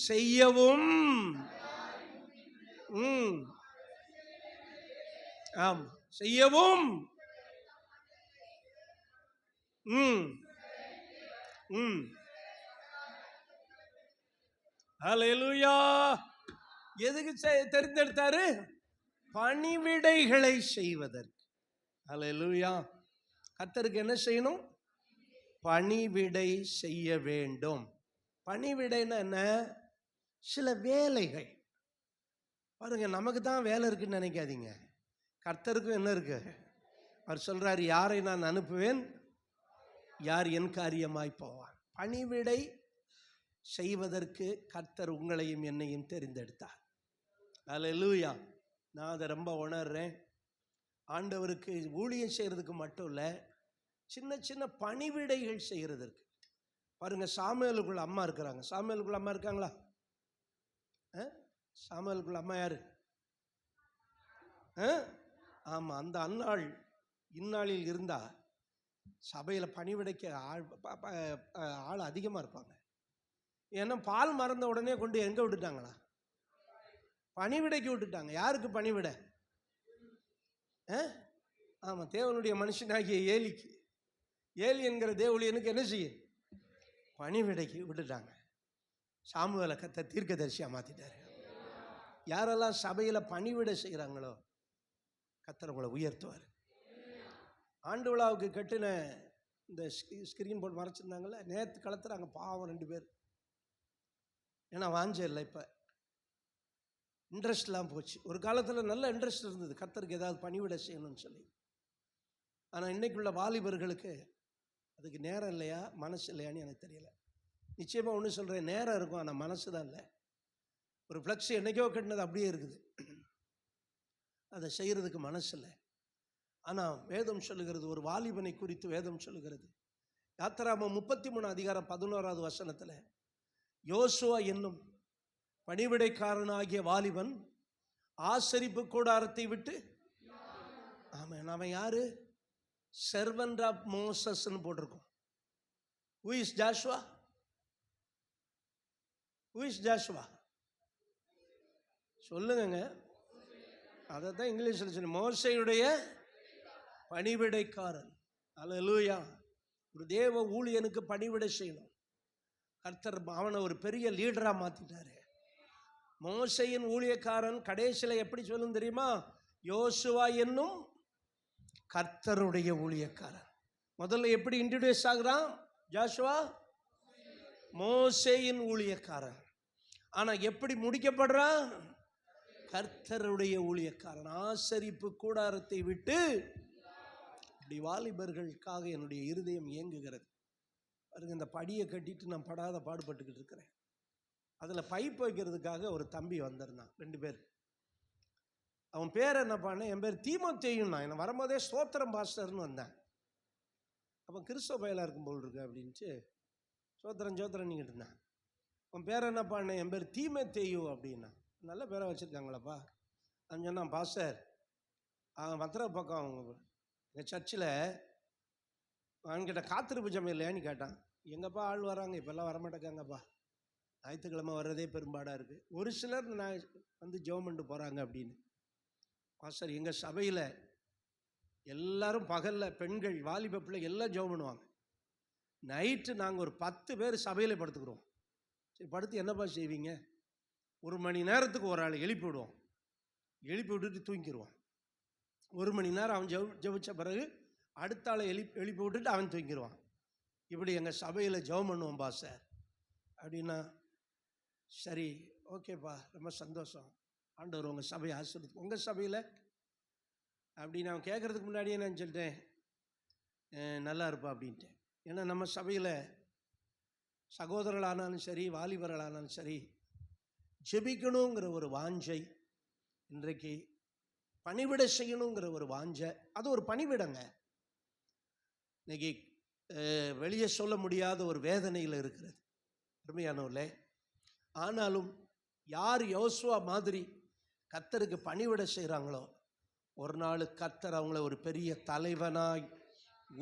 செய்யவும் ஆம் செய்யவும் ஹல்லேலூயா. எதுக்கு தெரிந்தெடுத்தாரு? பணிவிடைகளை செய்வதற்கு. ஹல்லேலூயா. கர்த்தருக்கு என்ன செய்யணும்? பணிவிடை செய்ய வேண்டும். பணிவிடைன்னா என்ன? சில வேலைகள். பாருங்க, நமக்கு தான் வேலை இருக்குன்னு நினைக்காதீங்க. கர்த்தருக்கும் என்ன இருக்கு? அவர் சொல்றாரு, யாரை நான் அனுப்புவேன், யார் என் காரியமாய் போவார். பணிவிடை செய்வதற்கு கர்த்தர் உங்களையும் என்னையும் தெரிந்தெடுத்தார். அல்லேலூயா. நான் அதை ரொம்ப உணர்றேன். ஆண்டவருக்கு ஊழியம் செய்கிறதுக்கு மட்டும் இல்லை, சின்ன சின்ன பணிவிடைகள் செய்கிறதற்கு. பாருங்க, சாமுவேலுக்குள்ள அம்மா இருக்கிறாங்க. சாமுவேலுக்குள்ள அம்மா இருக்காங்களா? சாமுவேலுக்குள்ள அம்மா யாரு? ஆமாம், அந்த அந்நாள் இந்நாளில் இருந்தா சபையில் பணிவிடைக்க ஆள் அதிகமாக இருப்பாங்க. ஏன்னா பால் மறந்த உடனே கொண்டு எங்கே விட்டுட்டாங்களா? பணிவிடைக்கு விட்டுட்டாங்க. யாருக்கு பணிவிடை? ஆமாம், தேவனுடைய மனுஷனாகிய ஏலிக்கு. ஏலி என்கிற தேவூழியனுக்கு என்ன செய்ய? பணிவிடைக்கு விட்டுட்டாங்க. சாமுவேலை கர்த்தர் தீர்க்கதரிசியாக மாற்றிட்டாரு. யாரெல்லாம் சபையில் பணிவிடை செய்கிறாங்களோ கர்த்தர் உங்களை உயர்த்துவார். ஆண்டு விழாவுக்கு கட்டின இந்த ஸ்கிரீன் போர்டு மறைச்சிருந்தாங்கல்ல, நேற்று கலத்துறாங்க பாவம் 2 பேர். ஏன்னா வாஞ்ச இல்லை, இப்போ இன்ட்ரெஸ்ட்லாம் போச்சு. ஒரு காலத்தில் நல்ல இன்ட்ரெஸ்ட் இருந்தது கர்த்தருக்கு ஏதாவது பணிவிடை செய்யணும்னு சொல்லி. ஆனால் இன்னைக்குள்ள வாலிபர்களுக்கு அதுக்கு நேரம் இல்லையா, மனசு இல்லையான்னு எனக்கு தெரியல. நிச்சயமாக ஒன்று சொல்கிறேன், நேரம் இருக்கும், ஆனால் மனசு தான் இல்லை. ஒரு ஃப்ளக்ஸ் என்னைக்கோ கட்டினது அப்படியே இருக்குது, அதை செய்கிறதுக்கு மனசு இல்லை. ஆனால் வேதம் சொல்லுகிறது, ஒரு வாலிபனை குறித்து வேதம் சொல்லுகிறது. யாத்திராகமம் 33:11 யோசுவா என்னும் பணிவிடைக்காரனாகிய வாலிபன் ஆசரிப்பு கூடாரத்தை விட்டு, ஆமாம், அவன் யாரு? செர்வன்ட் ஆஃப் மோசஸ்ன்னு போட்டிருக்கோம். Who is Joshua? Who is Joshua? சொல்லுங்க. அதை தான் இங்கிலீஷில் சொன்ன, மோசையுடைய பணிவிடைக்காரன். அல்லேலூயா. ஒரு தேவ ஊழியனுக்கு பணிவிடை செய்யணும். கர்த்தர் அவனை ஒரு பெரிய லீடராக மாற்றிட்டாரு. மோசையின் ஊழியக்காரன் கடைசியில் எப்படி சொல்லும் தெரியுமா? யோசுவா என்னும் கர்த்தருடைய ஊழியக்காரன். முதல்ல எப்படி இன்ட்ரோடியூஸ் ஆகுறான்? ஜோஷுவா மோசேயின் ஊழியக்காரன். ஆனால் எப்படி முடிக்கப்படுறான்? கர்த்தருடைய ஊழியக்காரன். ஆசரிப்பு கூடாரத்தை விட்டு. இப்படி வாலிபர்களுக்காக என்னுடைய இருதயம் இயங்குகிறது. பாருங்க, இந்த படியை கட்டிட்டு நான் படாத பாடுபட்டுக்கிட்டு இருக்கிறேன். அதில் பைப் வைக்கிறதுக்காக ஒரு தம்பி வந்திருந்தான், 2 பேர். அவன் பேர் என்ன பண்ண? என் பேர் தீமோத்தேயுன்னா. என்னை வரும்போதே ஸ்தோத்திரம் பாஸ்டர்னு வந்தேன். அப்போ கிறிஸ்தவ பயலாக இருக்கும் போல் இருக்கு அப்படின்ட்டு சோத்திரம் நீங்கிட்டு இருந்தேன். அவன் பேர் என்ன பண்ண? என் பேர் தீமோத்தேயு அப்படின்னா. நல்ல பேரை வச்சுருக்காங்களப்பா. அவன் சொன்னான், பாஸ்டர் அவன் மதுரை பக்கம் அவங்க எங்கள் சர்ச்சில் அவன்கிட்ட காத்திருப்பு ஜெபம் இல்லையான்னு கேட்டான். எங்கப்பா ஆள் வராங்க, இப்போல்லாம் வரமாட்டேக்காங்கப்பா, ஞாயிற்றுக்கிழமை வர்றதே பெரும்பாடாக இருக்குது. ஒரு சிலர் நான் வந்து ஜெபம் பண்ணிட்டு போகிறாங்க அப்படின்னு. பாஸ்டர், எங்கள் சபையில் எல்லாரும் பகலில் பெண்கள் வாலிப பிள்ளை எல்லாம் ஜெபம் பண்ணுவாங்க. நைட்டு நாங்கள் ஒரு 10 பேர் சபையில் படுத்துக்கிறோம். சரி, படுத்து என்னப்பா செய்வீங்க? 1 மணி நேரத்துக்கு ஒரு ஆள் எழுப்பி விடுவோம். எழுப்பி விட்டுட்டு தூங்கிடுவான். 1 மணி நேரம் அவன் ஜெபிச்ச பிறகு அடுத்த ஆளை எழுப்பி விட்டுட்டு அவன் தூங்கிடுவான். இப்படி எங்கள் சபையில் ஜெபம் பண்ணுவோம் பாஸ்டர் அப்படின்னா. சரி, ஓகேப்பா, ரொம்ப சந்தோஷம், ஆண்டவர் உங்கள் சபையை ஆசீர்வதித்து. உங்கள் சபையில் அப்படின்னு அவன் கேட்குறதுக்கு முன்னாடியே நான் சொல்லிட்டேன், நல்லா இருப்பா அப்படின்ட்டு. ஏன்னா நம்ம சபையில் சகோதரர்களானாலும் சரி, வாலிபர்களானாலும் சரி, ஜெபிக்கணுங்கிற ஒரு வாஞ்சை, இன்றைக்கு பணிவிட செய்யணுங்கிற ஒரு வாஞ்சை, அது ஒரு பணிவிடங்க. இன்னைக்கு வெளியே சொல்ல முடியாத ஒரு வேதனையில் இருக்கிறது அருமையானவர்களே. ஆனாலும் யார் யோசுவா மாதிரி கர்த்தருக்கு பணிவிட செய்கிறாங்களோ, ஒரு நாள் கர்த்தர் அவங்கள ஒரு பெரிய தலைவனாய்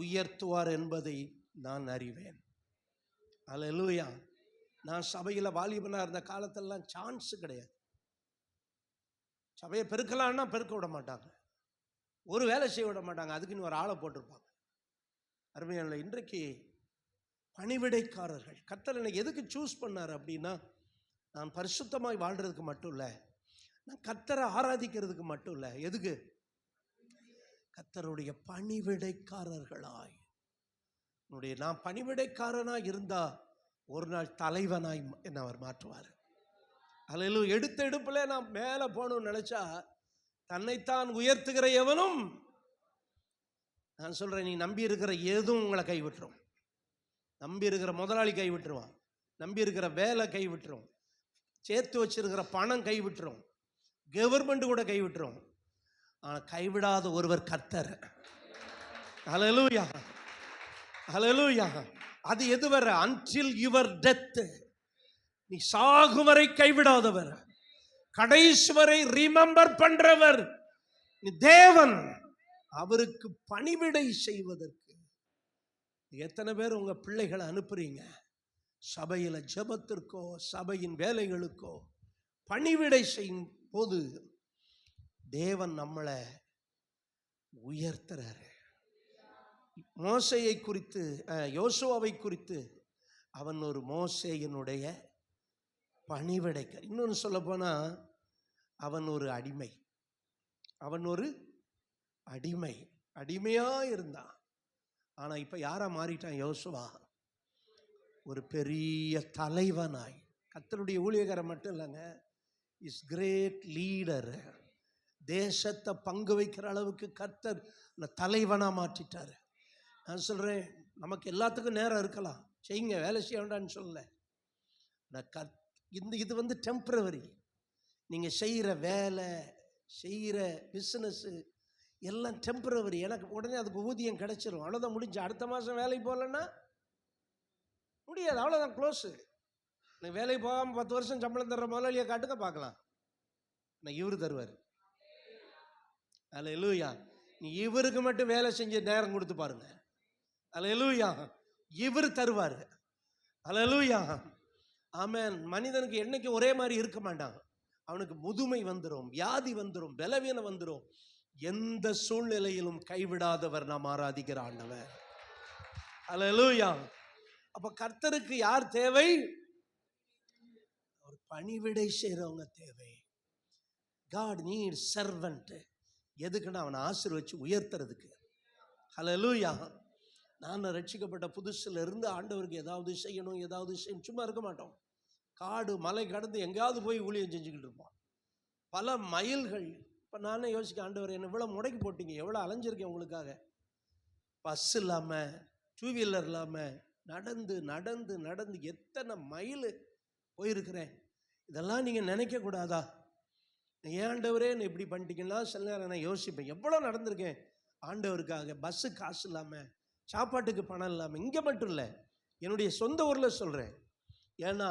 உயர்த்துவார் என்பதை நான் அறிவேன். அல்லேலூயா. நான் சபையில் வாலிபனாக இருந்த காலத்திலலாம் சான்ஸ் கிடையாது. சபையை பெருக்கலான்னா பெருக்க விட மாட்டாங்க, ஒரு வேலை செய்ய விட மாட்டாங்க, அதுக்குன்னு ஒரு ஆளை போட்டிருப்பாங்க. அருமையான இன்றைக்கு பணிவிடைக்காரர்கள் கர்த்தர் என்னை எதுக்கு சூஸ் பண்ணார் அப்படின்னா, நான் பரிசுத்தமாய் வாழ்கிறதுக்கு மட்டும் இல்லை, நான் கர்த்தரை ஆராதிக்கிறதுக்கு மட்டும் இல்லை, எதுக்கு? கர்த்தருடைய பணிவிடைக்காரர்களாய். நான் பணிவிடைக்காரனாய் இருந்தா ஒரு நாள் தலைவனாய் என்ன அவர் மாற்றுவார். அல்லேலூயா. எடுத்த எடுப்புல நான் மேலே போகணும்னு நினைச்சா தன்னைத்தான் உயர்த்துகிற எவனும், நான் சொல்றேன், நீ நம்பி இருக்கிற எதுவும் உங்களை கைவிட்டுரும். நம்பி இருக்கிற முதலாளி கைவிட்டுருவான், நம்பி இருக்கிற வேலை கைவிட்டுரும், சேர்த்து வச்சிருக்கிற பணம் கைவிட்டுரும், கவர்மெண்ட் கூட கைவிட்டுரும். ஆனால் கைவிடாத ஒருவர் கர்த்தர். அல்லேலூயா, அல்லேலூயா. அது எதுவரை? until your death. நீ சாகும் வரை கைவிடாதவர், கடைசி வரை ரிமெம்பர் பண்றவர் நீ தேவன். அவருக்கு பணிவிடை செய்வதற்கு எத்தனை பேர் உங்க பிள்ளைகளை அனுப்புறீங்க? சபையில் ஜெபத்திற்கோ சபையின் வேலைகளுக்கோ பணிவிடை செய்யும் போது தேவன் நம்மளை உயர்த்துறாரு. மோசேயை குறித்து, யோசுவாவை குறித்து, அவன் ஒரு மோசேயினுடைய பணிவிடைக்காரர். இன்னொன்று சொல்ல போனா அவன் ஒரு அடிமை. அவன் ஒரு அடிமையா இருந்தான். ஆனா இப்ப யாரா மாறிட்டான்? யோசுவா ஒரு பெரிய தலைவனாய். கர்த்தருடைய ஊழியக்காரர் மட்டும் இல்லைங்க, இஸ் கிரேட் லீடர். தேசத்தை பங்கு வைக்கிற அளவுக்கு கர்த்தர் தலைவனா மாற்றிட்டாரு. நான் சொல்றேன், நமக்கு எல்லாத்துக்கும் நேரம் இருக்கலாம், செய்யுங்க, வேலை செய்ய வேண்டாம்னு சொல்லல. இது வந்து டெம்பரவரி. நீங்க செய்யற வேலை, செய்யற பிசினஸ் எல்லாம் டெம்பரவரி. எனக்கு உடனே அதுக்கு ஊதியம் கிடைச்சிரும், அவ்வளோதான், முடிஞ்சு. அடுத்த மாதம் வேலைக்கு போகலன்னா முடியாது, அவ்வளோதான், க்ளோஸு. வேலைக்கு போகாமல் 10 வருஷம் சம்பளம் தர்ற முதலாளியை காட்டுங்க பார்க்கலாம். இவரு தருவார். அல்லேலூயா. நீ இவருக்கு மட்டும் வேலை செஞ்சு நேரம் கொடுத்து பாருங்க. அல்லேலூயா. இவர் தருவார். அல்லேலூயா. ஆமென். மனிதனுக்கு என்னைக்கு ஒரே மாதிரி இருக்க மாட்டான். அவனுக்கு முதுமை வந்துடும், வியாதி வந்துடும், பலவீனம் வந்துடும். எந்த சூழ்நிலையிலும் கைவிடாதவர் நாம் ஆராதிக்கிற ஆண்டவர். அல்லேலூயா. அப்ப கர்த்தருக்கு யார் தேவை? ஒரு பணிவிடை செய்றவங்க தேவை. God needs servant. எதுக்குன்னா அவனை ஆசீர்வதிச்சு உயர்த்துறதுக்கு. அல்லேலூயா. நான் ரட்சிக்கப்பட்ட புதுசுல இருந்து ஆண்டவருக்கு ஏதாவது செய்யணும், ஏதாவது செய்யணும், சும்மா இருக்க மாட்டோம். காடு மலை கடந்து எங்கேயாவது போய் ஊழியம் செஞ்சுக்கிட்டு இருப்போம், பல மைல்கள். இப்போ நானே யோசிக்க, ஆண்டவர் என்ன இவ்வளோ முடக்கி போட்டீங்க, எவ்வளோ அலைஞ்சிருக்கேன் உங்களுக்காக. பஸ் இல்லாமல், டூ வீலர் இல்லாமல், நடந்து நடந்து நடந்து எத்தனை மைல் போயிருக்கிறேன். இதெல்லாம் நீங்கள் நினைக்கக்கூடாதா? ஏன் ஆண்டவரே என்ன இப்படி பண்ணிட்டீங்கன்னா சில நேரம் நான் யோசிப்பேன். எவ்வளோ நடந்திருக்கேன் ஆண்டவருக்காக. பஸ்ஸு காசு இல்லாமல், சாப்பாட்டுக்கு பணம் இல்லாமல். இங்கே மட்டும் இல்லை, என்னுடைய சொந்த ஊரில் சொல்கிறேன். ஏன்னா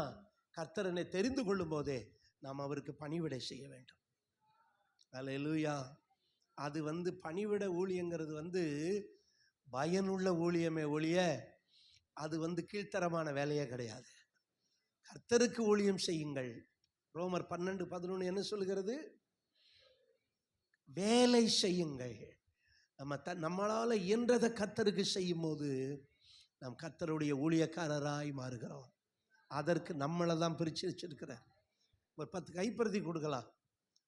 கர்த்தர் என்னை தெரிந்து கொள்ளும் போதே நாம் அவருக்கு பணிவிடை செய்ய வேண்டும். அல்லேலூயா. அது வந்து பணிவிட ஊழியங்கிறது பயனுள்ள ஊழியமே ஒழிய அது கீழ்த்தரமான வேலையே கிடையாது. கர்த்தருக்கு ஊழியம் செய்யுங்கள். ரோமர் 12:11 என்ன சொல்கிறது? வேலை செய்யுங்கள். நம்மளால இயன்றதை கர்த்தருக்கு செய்யும் போது நாம் கர்த்தருடைய ஊழியக்காரராய் மாறுகிறோம். அதற்கு நம்மளை தான் பிரித்து வச்சிருக்கிறார். ஒரு 10 கைப்பருத்தி கொடுக்கலாம்,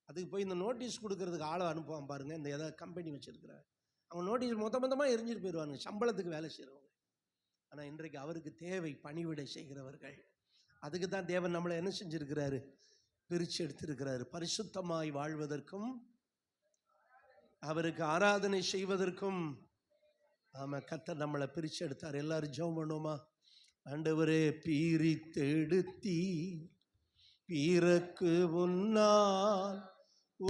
அதுக்கு போய் இந்த நோட்டீஸ் கொடுக்கறதுக்கு ஆளை அனுப்புவான் பாருங்க. இந்த ஏதாவது கம்பெனி வச்சிருக்கிறார், அவங்க நோட்டீஸ் மொத்தமாக எரிஞ்சிட்டு போயிடுவாங்க, சம்பளத்துக்கு வேலை செய்கிறவங்க. ஆனால் இன்றைக்கு அவருக்கு தேவை பணிவிடை செய்கிறவர்கள். அதுக்கு தான் தேவன் நம்மளை என்ன செஞ்சிருக்கிறாரு? பிரித்து எடுத்திருக்கிறாரு. பரிசுத்தமாய் வாழ்வதற்கும் அவருக்கு ஆராதனை செய்வதற்கும். ஆமாம், கர்த்தர் நம்மளை பிரித்து எடுத்தார். எல்லாரும் ஜெபம் பண்ணுவோமா? ஆண்டவரே, பிரித்தெடுத்தீ பிறக்கு முன்னால்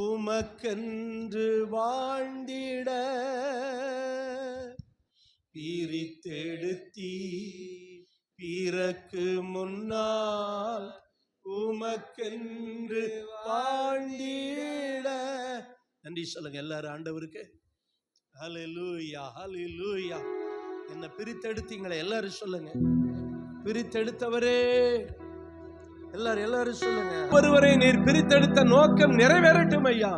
உமக்கென்று வாழ்ந்திட, பிரித்தெடுத்தீ பிறக்கு முன்னால் உமக்கென்று வாழ்ந்திட. நன்றி சொல்லுங்க எல்லாரும் ஆண்டவருக்கு. ஹல்லேலூயா, ஹல்லேலூயா. என்ன பிரித்தெடுத்தீங்களே, எல்லாரும் சொல்லுங்க. பிரித்தெடுத்தவரே, எல்லாரும் சொல்லுங்க. ஒருவரை நீர் பிரித்தெடுத்த நோக்கம் நிறைவேறட்டும் ஐயா.